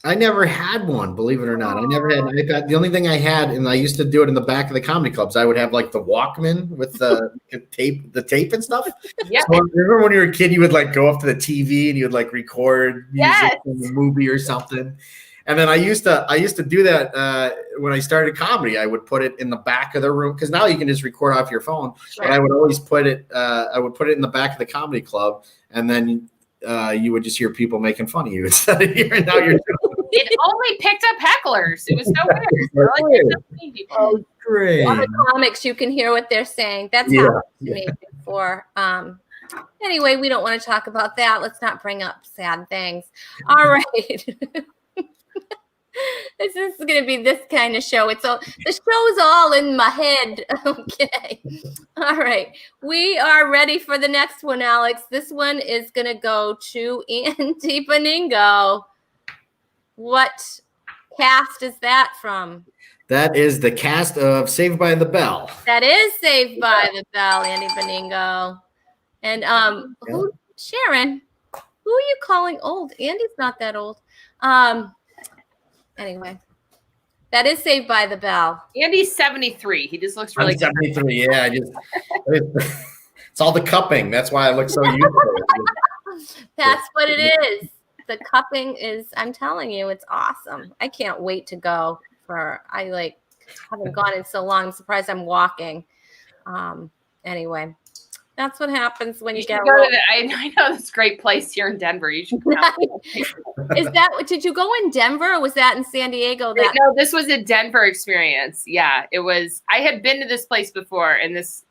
I never had one, believe it or not. I never had an iPad. The only thing I had, and I used to do it in the back of the comedy clubs, I would have like the Walkman with the tape and stuff. Yeah. So remember when you were a kid, you would like go up to the TV and you would like record music from a movie or something. And then I used to do that when I started comedy. I would put it in the back of the room because now you can just record off your phone. Sure. But I would always put it. I would put it in the back of the comedy club, and then you would just hear people making fun of you instead of hearing how you're doing. It only picked up hecklers. It was so weird. I like picked up people. Oh, great! All the comics, you can hear what they're saying. That's happened to me before. Anyway, we don't want to talk about that. Let's not bring up sad things. All right. This is going to be this kind of show. The show's all in my head. Okay. All right. We are ready for the next one, Alex. This one is going to go to Andy Beningo. What cast is that from? That is the cast of Saved by the Bell. That is Saved by the Bell, Andy Beningo. And Sharon, who are you calling old? Andy's not that old. Anyway, that is Saved by the Bell. Andy's 73. He just looks really I'm 73. Yeah, it's all the cupping. That's why I look so youthful. That's what it is. The cupping is, I'm telling you, it's awesome. I can't wait to go I haven't gone in so long. I'm surprised I'm walking. Anyway, that's what happens when you get I know this great place here in Denver. You should go. Did you go in Denver or was that in San Diego? No, this was a Denver experience. Yeah, it was. I had been to this place before, and there's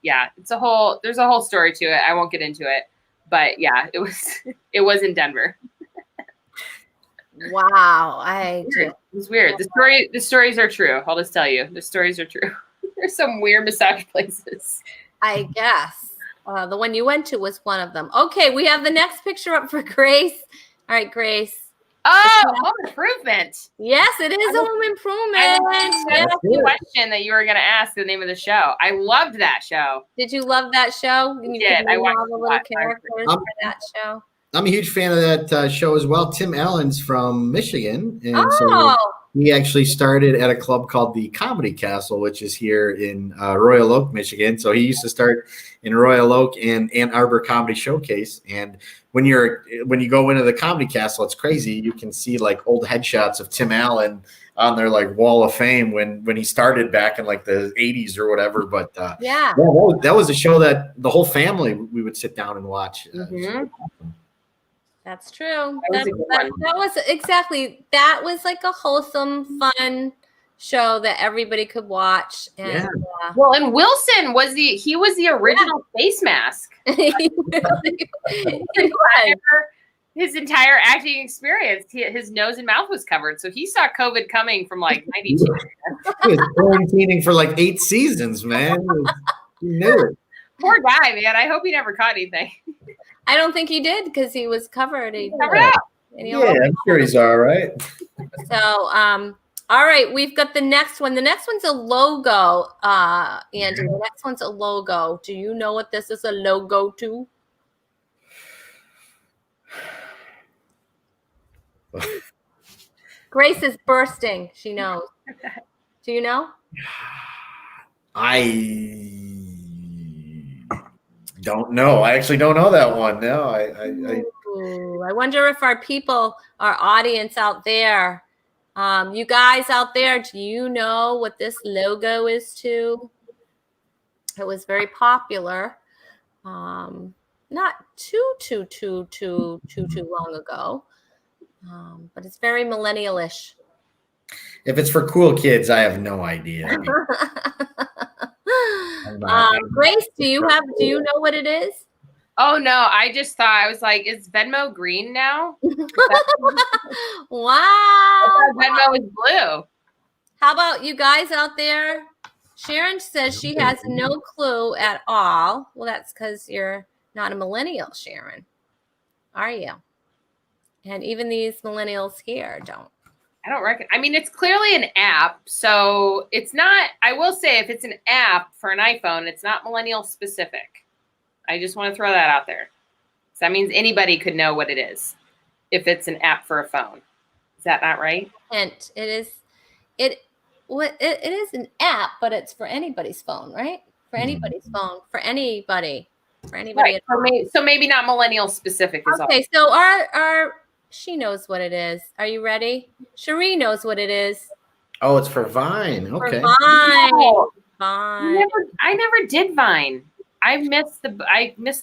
a whole story to it. I won't get into it, but yeah, it was in Denver. Wow. It was weird. The stories are true. I'll just tell you, the stories are true. There's some weird massage places. I guess. The one you went to was one of them. Okay, we have the next picture up for Grace. All right, Grace. Oh, Home Improvement. Yes, it is Home Improvement. That's the question that you were going to ask, the name of the show. I loved that show. Did you love that show? You did. I watched all the little characters for that show. I'm a huge fan of that show as well. Tim Allen's from Michigan. And so he actually started at a club called the Comedy Castle, which is here in Royal Oak, Michigan. So he used to start in Royal Oak and Ann Arbor Comedy Showcase. And when you go into the Comedy Castle, it's crazy. You can see like old headshots of Tim Allen on their like wall of fame when he started back in like the 80s or whatever. But that was a show that the whole family we would sit down and watch. That's true. That was like a wholesome, fun show that everybody could watch. And, Well, and Wilson was the original face mask. He his entire acting experience, his nose and mouth was covered. So he saw COVID coming from like 92. He was quarantining for like 8 seasons, man. He knew it. Poor guy, man. I hope he never caught anything. I don't think he did because he was covered. Covered up. Yeah, I'm sure he's all right. So, all right, we've got the next one. The next one's a logo, Andy. The next one's a logo. Do you know what this is a logo to? Grace is bursting. She knows. Do you know? I don't know. I actually don't know that one. No, Ooh, I wonder if our people, our audience out there, you guys out there, do you know what this logo is to? It was very popular. Not too long ago. But it's very millennial-ish. If it's for cool kids, I have no idea. Grace, do you know what it is? Oh no, I just thought, I was like, is Venmo green now? Wow. Venmo is blue. How about you guys out there? Sharon says she has no clue at all. Well, that's because you're not a millennial, Sharon. Are you? And even these millennials here don't. I don't reckon. I mean, it's clearly an app. So it's not, I will say, if it's an app for an iPhone, it's not millennial specific. I just want to throw that out there. So that means anybody could know what it is if it's an app for a phone. Is that not right? And it is an app, but it's for anybody's phone, right? For anybody's phone, for anybody. Right. So maybe not millennial specific is all. Okay, so our she knows what it is. Are you ready? Cherie knows what it is. Oh, it's for Vine. Okay. For Vine. Oh, Vine. I never did Vine. I missed the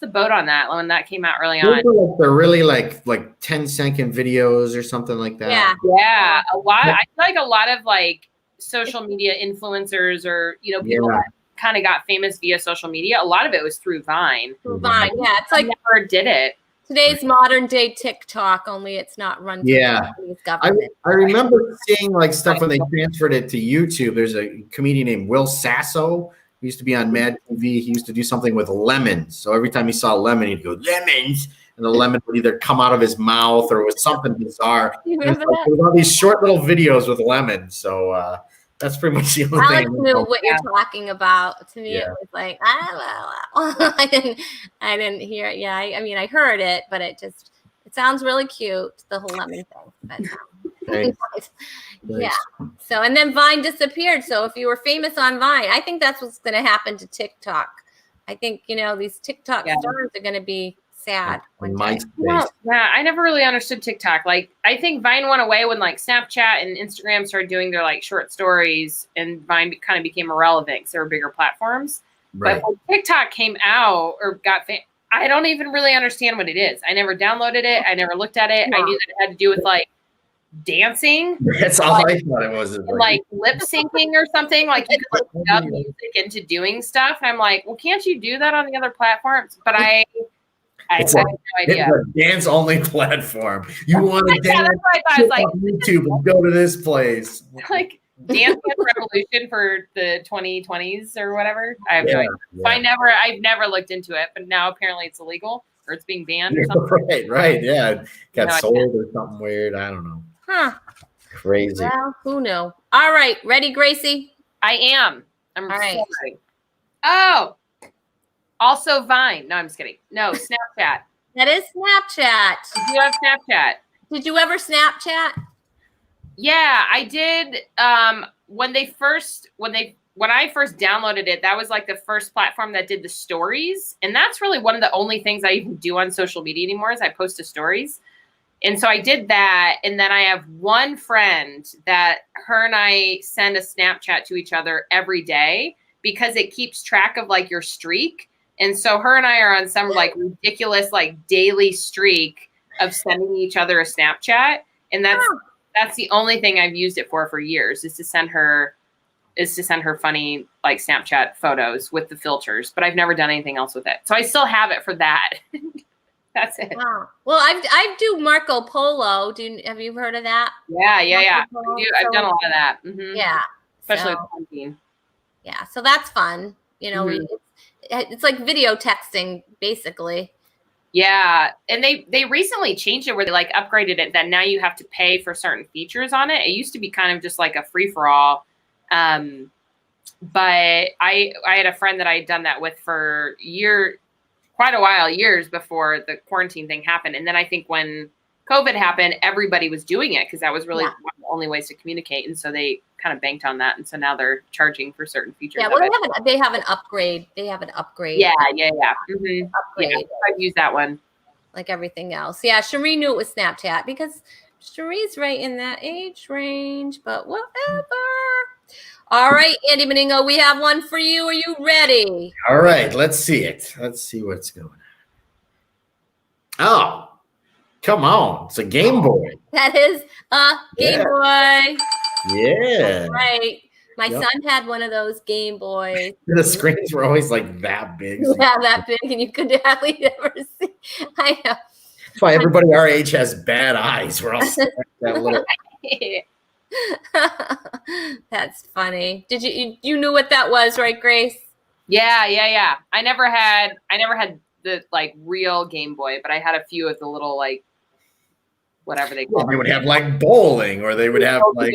boat on that when that came out early on. They're really like 10-second videos or something like that. Yeah. A lot. I feel like a lot of like social media influencers or people that kind of got famous via social media. A lot of it was through Vine. Through Vine, yeah. It's like I never did it. Today's modern day TikTok, only it's not run through the government. I remember seeing like stuff when they transferred it to YouTube. There's a comedian named Will Sasso. He used to be on Mad TV. He used to do something with lemons. So every time he saw a lemon, he'd go, lemons. And the lemon would either come out of his mouth or it was something bizarre. You remember that? There was all these short little videos with lemons. So that's pretty much the only thing. Alex knew what you're talking about. To me, it was like, I didn't hear it. Yeah, I mean, I heard it, but it sounds really cute, the whole lemon thing. But, yeah. So, and then Vine disappeared. So if you were famous on Vine, I think that's what's going to happen to TikTok. I think, these TikTok stars are going to be sad one day. Yeah, I never really understood TikTok. Like, I think Vine went away when like Snapchat and Instagram started doing their like short stories, and Vine kind of became irrelevant because they were bigger platforms. Right. But when TikTok came out or got I don't even really understand what it is. I never downloaded it. I never looked at it. No. I knew that it had to do with like dancing. That's all I thought it was. Like lip syncing or something. Like you could like dub music into doing stuff. And I'm like, well, can't you do that on the other platforms? But I have no idea. It's a dance-only platform. You want to dance? I was like, YouTube and go to this place. Like Dance Dance Revolution for the 2020s or whatever. I have no idea. Yeah. I've never looked into it, but now apparently it's illegal or it's being banned or something. Right. Yeah, it got sold or something weird. I don't know. Huh? Crazy. Well, who knew? All right, ready, Gracie? I am. I'm all right. Sorry. Oh. Also Vine. No, I'm just kidding. No, Snapchat. That is Snapchat. You have Snapchat. Did you ever Snapchat? Yeah, I did. When I first downloaded it, that was like the first platform that did the stories. And that's really one of the only things I even do on social media anymore is I post to stories. And so I did that. And then I have one friend that her and I send a Snapchat to each other every day because it keeps track of like your streak. And so her and I are on some like ridiculous like daily streak of sending each other a Snapchat. And that's the only thing I've used it for years is to send her funny like Snapchat photos with the filters, but I've never done anything else with it. So I still have it for that. That's it. Wow. Well, I do Marco Polo. Have you heard of that? Yeah. Marco Polo? I've done a lot of that. Yeah. Especially So, with quarantine. yeah. So that's fun. It's like video texting, basically. Yeah, and they recently changed it where they like upgraded it that now you have to pay for certain features on it. It used to be kind of just like a free for all. But I had a friend that I had done that with for quite a while, years before the quarantine thing happened. And then I think when COVID happened, everybody was doing it because that was really one of the only ways to communicate. And so they kind of banked on that. And so now they're charging for certain features. Yeah, well, they have an upgrade. They have an upgrade. Yeah. Mm-hmm. Upgrade. Yeah, I've used that one. Like everything else. Yeah, Cherie knew it was Snapchat because Cherie's right in that age range, but whatever. All right, Andy Meningo, we have one for you. Are you ready? All right, let's see it. Let's see what's going on. Oh, come on. It's a Game Boy. That is a Game Boy. Yeah. Right. My son had one of those Game Boys. The screens were always like that big. Yeah, that big, and you could hardly ever see. I know. That's why everybody our age has bad eyes. We're all that little. That's funny. Did you knew what that was, right, Grace? Yeah. I never had the like real Game Boy, but I had a few of the little like whatever they call them. They would have like bowling, or they would have like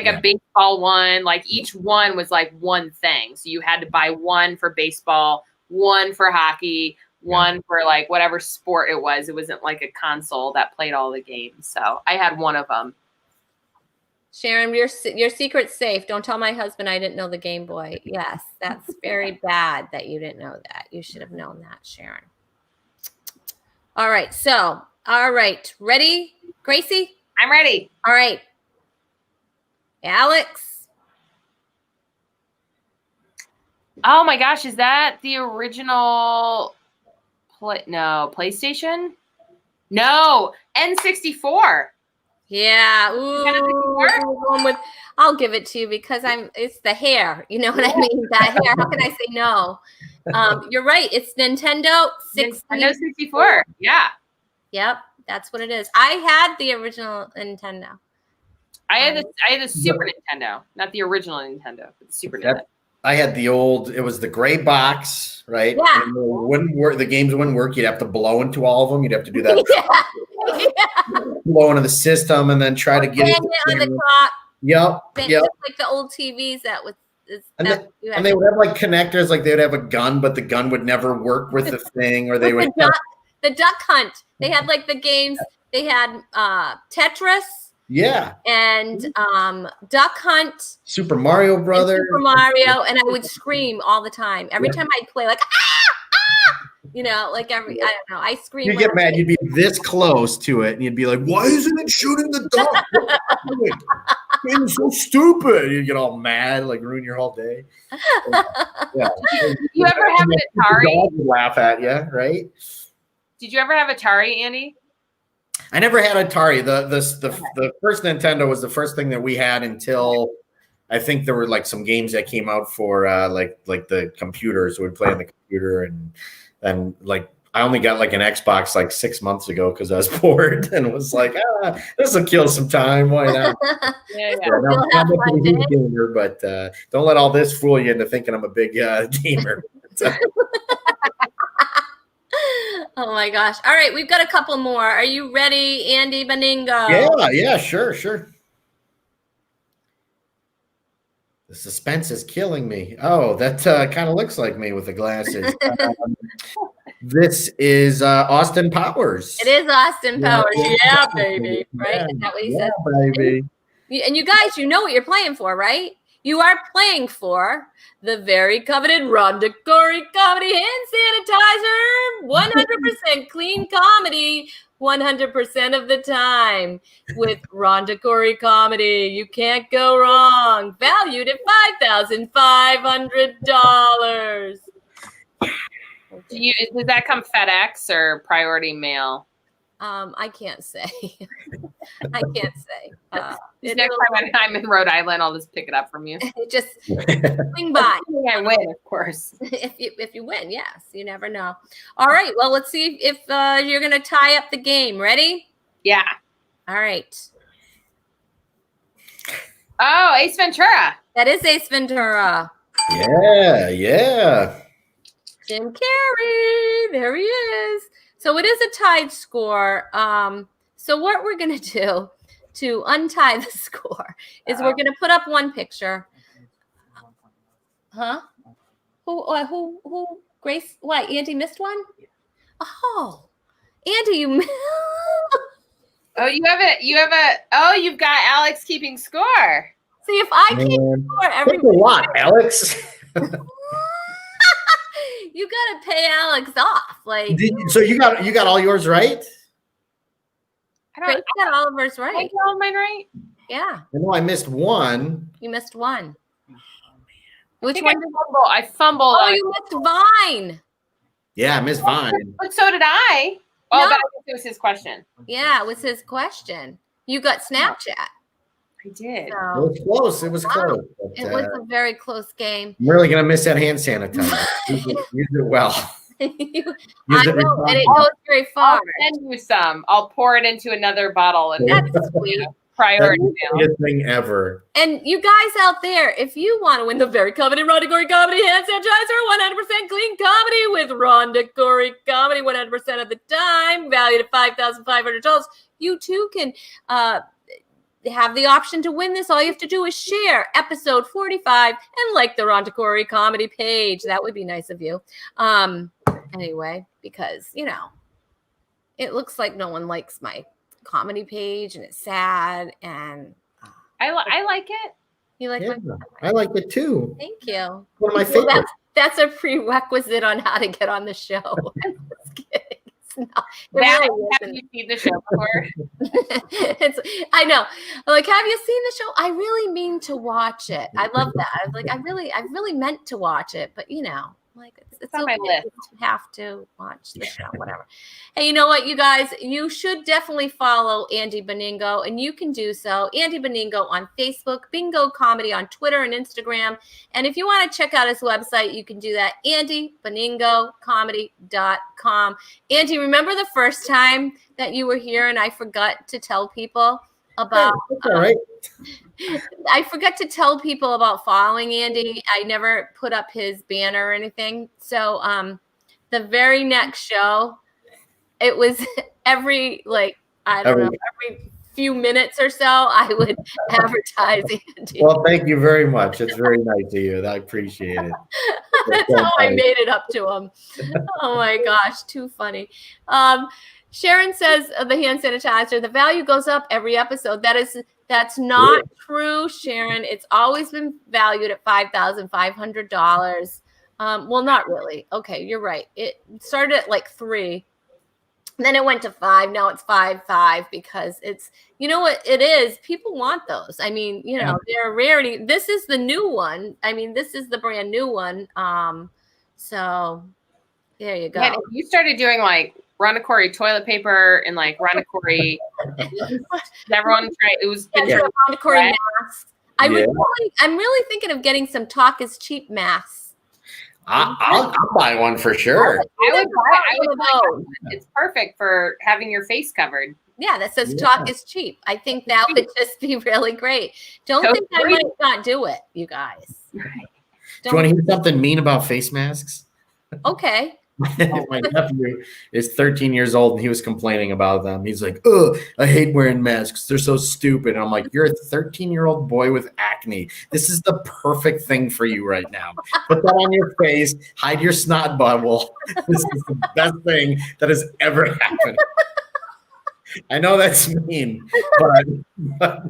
a baseball one. Like each one was like one thing. So you had to buy one for baseball, one for hockey, one for like whatever sport it was. It wasn't like a console that played all the games. So I had one of them. Sharon, your secret's safe. Don't tell my husband I didn't know the Game Boy. Yes, that's very bad that you didn't know that. You should have known that, Sharon. All right. Ready, Gracie? I'm ready. All right. Alex. Oh my gosh, is that the original PlayStation? No, N64. Yeah. Ooh, I'll give it to you because it's the hair. You know what I mean? That hair. How can I say no? You're right. It's Nintendo 64. Yeah. Yep. That's what it is. I had the original Nintendo. I had the Super Nintendo, not the original Nintendo, but the Super Nintendo. I had the old. It was the gray box, right? Yeah. And it wouldn't work. The games wouldn't work. You'd have to blow into all of them. You'd have to do that. Blow into the system and then try to get it on the top. Yep. Just like the old TVs that was. And they would have like connectors, like they would have a gun, but the gun would never work with the thing, or they would. The Duck Hunt. They had like the games. They had Tetris. Yeah. And Duck Hunt. Super Mario Brothers. Super Mario, and I would scream all the time. Every time I'd play, like you know, like I don't know, I scream. You'd get mad. You'd be this close to it, and you'd be like, "Why isn't it shooting the duck? It's so stupid." You'd get all mad, like ruin your whole day. Yeah. You ever have an Atari? The dog would laugh at you, right? Did you ever have Atari, Andy? I never had Atari. The first Nintendo was the first thing that we had until I think there were like some games that came out for like the computers. So we'd play on the computer, and like I only got like an Xbox like 6 months ago because I was bored and was like, this will kill some time. Why not? Yeah. I'm a huge gamer, but don't let all this fool you into thinking I'm a big gamer. Oh my gosh. All right, we've got a couple more. Are you ready, Andy Meningo? Yeah, sure. The suspense is killing me. Oh, that kind of looks like me with the glasses. This is Austin Powers. It is Austin Powers. Yeah, baby. Right? Yeah, Is that what he yeah, said? baby. And you guys, you know what you're playing for, right? You are playing for the very coveted Rhonda Corey Comedy Hand Sanitizer. 100% clean comedy, 100% of the time. With Rhonda Corey Comedy, you can't go wrong. Valued at $5,500. Does that come FedEx or priority mail? I can't say. I can't say. Next time I'm in Rhode Island, I'll just pick it up from you. Just swing by. I win, of course. If you win, yes. You never know. All right. Well, let's see if you're going to tie up the game. Ready? Yeah. All right. Oh, Ace Ventura. That is Ace Ventura. Yeah. Jim Carrey. There he is. So it is a tied score. So what we're going to do to untie the score is we're going to put up one picture. Huh? Who? Grace? What? Andy missed one? Oh, Andy, you missed. Oh, you've got Alex keeping score. See, if I keep score, everybody. A lot, Alex. You got to pay Alex off. Like, so you got all yours right? Grace got all of hers right. I got all of mine right. Yeah. I know I missed one. You missed one. Which one? I fumbled. Oh, you missed Vine. Yeah, Miss Vine. But so did I. Oh, No. but I think it was his question. Yeah, it was his question. You got Snapchat. I did. So It was close. It was close. But, it was a very close game. I'm really gonna miss that hand sanitizer. Use it well. I Use know, it and it goes very far. I'll send you some. I'll pour it into another bottle and That's sweet. priority That's mail. the greatest thing ever. And you guys out there, if you want to win the very coveted Rhonda Corey Comedy Hand Sanitizer, 100% clean comedy with Rhonda Corey Comedy 100% of the time, valued at $5,500, you too can have the option to win this. All you have to do is share episode 45 and like the Rhonda Corey Comedy page. That would be nice of you. Anyway, because, it looks like no one likes my comedy page and it's sad, and I like it. you like Yeah, my I like it too. thank you. One of my Well, favorites. that's a prerequisite on how to get on the show. I'm just kidding. It's not. It Matt, really have isn't. you seen the show before? I know. Like, have you seen the show? I really mean to watch it. I love that. I really meant to watch it, but it's on my okay list. to have to watch the show, whatever. Hey, you know what, you guys? You should definitely follow Andy Beningo, and you can do so. Andy Beningo on Facebook, Bingo Comedy on Twitter and Instagram. And if you want to check out his website, you can do that, andybeningocomedy.com. Andy, remember the first time that you were here and I forgot to tell people about That's all right. I forgot to tell people about following Andy. I never put up his banner or anything. So the very next show, it was every few minutes or so, I would advertise Andy. Well, thank you very much. It's very nice of you. I appreciate it. That's how I made it up to him. Oh my gosh, too funny. Sharon says the hand sanitizer, the value goes up every episode. That's not true, Sharon. It's always been valued at $5,500. Well, not really. Okay, you're right. It started at like 3. Then it went to 5. Now it's 5.5 because it's, you know what it is? People want those. I mean, they're a rarity. This is the new one. I mean, this is the brand new one. So there you go. Yeah, you started doing like Rhonda Corey toilet paper and like Rhonda Corey. Everyone tried. It was Rhonda Corey masks. I'm really thinking of getting some Talk is Cheap masks. I'll buy one for sure. I would buy one. It's perfect for having your face covered. Yeah, that says Talk is Cheap. I think that would just be really great. Don't think I might not do it, you guys. Do you want to hear something mean about face masks? Okay. My nephew is 13 years old and he was complaining about them. He's like, "Oh, I hate wearing masks. They're so stupid." And I'm like, "You're a 13-year-old boy with acne. This is the perfect thing for you right now. Put that on your face, hide your snot bubble. This is the best thing that has ever happened." I know that's mean, but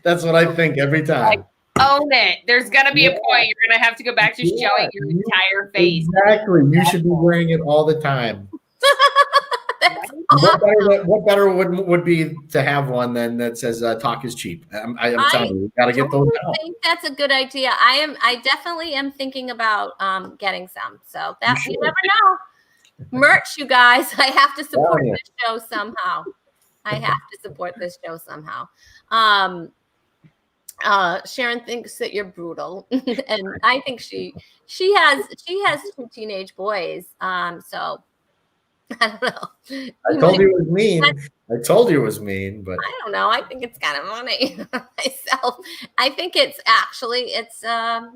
that's what I think every time. Own it. There's gonna be a point you're gonna have to go back to showing your entire face. Exactly. You should be wearing it all the time. That's What better would be to have one than that says "Talk is cheap"? I'm telling you, you got to get those out. I think that's a good idea. I definitely am thinking about getting some. So that you never know. Merch, you guys. I have to support Yeah. this show somehow. Sharon thinks that you're brutal, and I think she has 2 teenage boys. So I don't know. I told you it was mean. I told you it was mean, but I don't know. I think it's kind of funny myself. I think it's actually it's a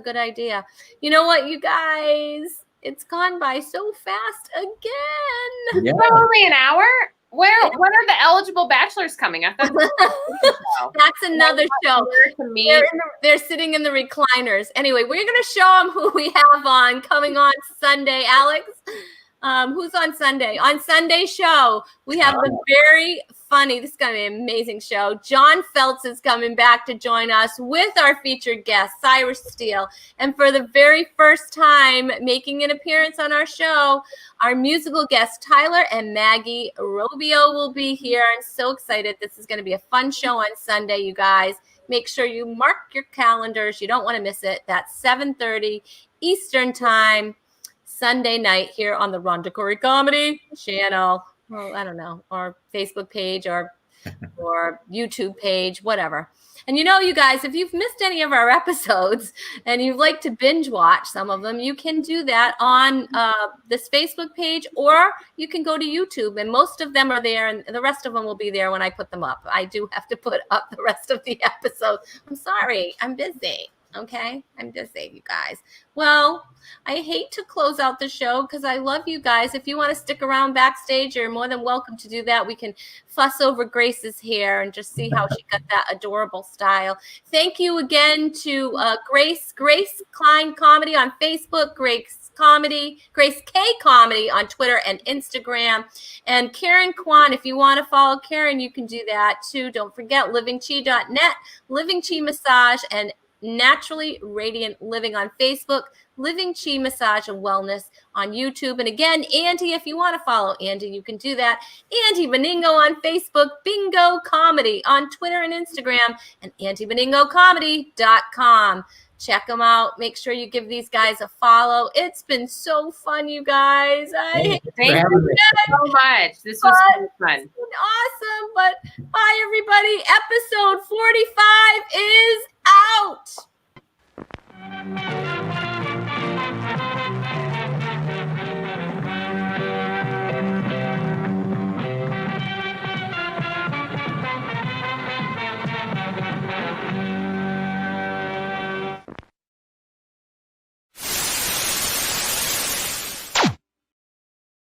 good idea. You know what, you guys? It's gone by so fast again. yeah. Well, only an hour. When are the eligible bachelors coming? I thought That's another show. to meet. They're sitting in the recliners. Anyway, we're going to show them who we have on coming on Sunday. Alex, who's on Sunday? On Sunday show, we have the very funny, this is going to be an amazing show. John Feltz is coming back to join us with our featured guest, Cyrus Steele. And for the very first time making an appearance on our show, our musical guests, Tyler and Maggie Robio, will be here. I'm so excited. This is going to be a fun show on Sunday, you guys. Make sure you mark your calendars. You don't want to miss it. That's 7:30 Eastern Time, Sunday night here on the Rhonda Corey Comedy channel. Well, I don't know, or Facebook page or YouTube page, whatever. And you know, you guys, if you've missed any of our episodes and you'd like to binge watch some of them, you can do that on this Facebook page, or you can go to YouTube, and most of them are there, and the rest of them will be there when I put them up. I do have to put up the rest of the episodes. I'm sorry, I'm busy. Okay, I'm busy, you guys. Well, I hate to close out the show because I love you guys. If you want to stick around backstage, you're more than welcome to do that. We can fuss over Grace's hair and just see how she got that adorable style. Thank you again to Grace Klein Comedy on Facebook, Grace K Comedy on Twitter and Instagram, and Karen Kwan. If you want to follow Karen, you can do that too. Don't forget livingchi.net, Living Chi Massage, and Naturally Radiant Living on Facebook, Living Chi Massage and Wellness on YouTube. And again, Andy, if you want to follow Andy, you can do that. Andy Beningo on Facebook, Bingo Comedy on Twitter and Instagram, and AndyBeningoComedy.com. Check them out. Make sure you give these guys a follow. It's been so fun, you guys. Thank you so much. This was so fun. Awesome. But bye, everybody. Episode 45 is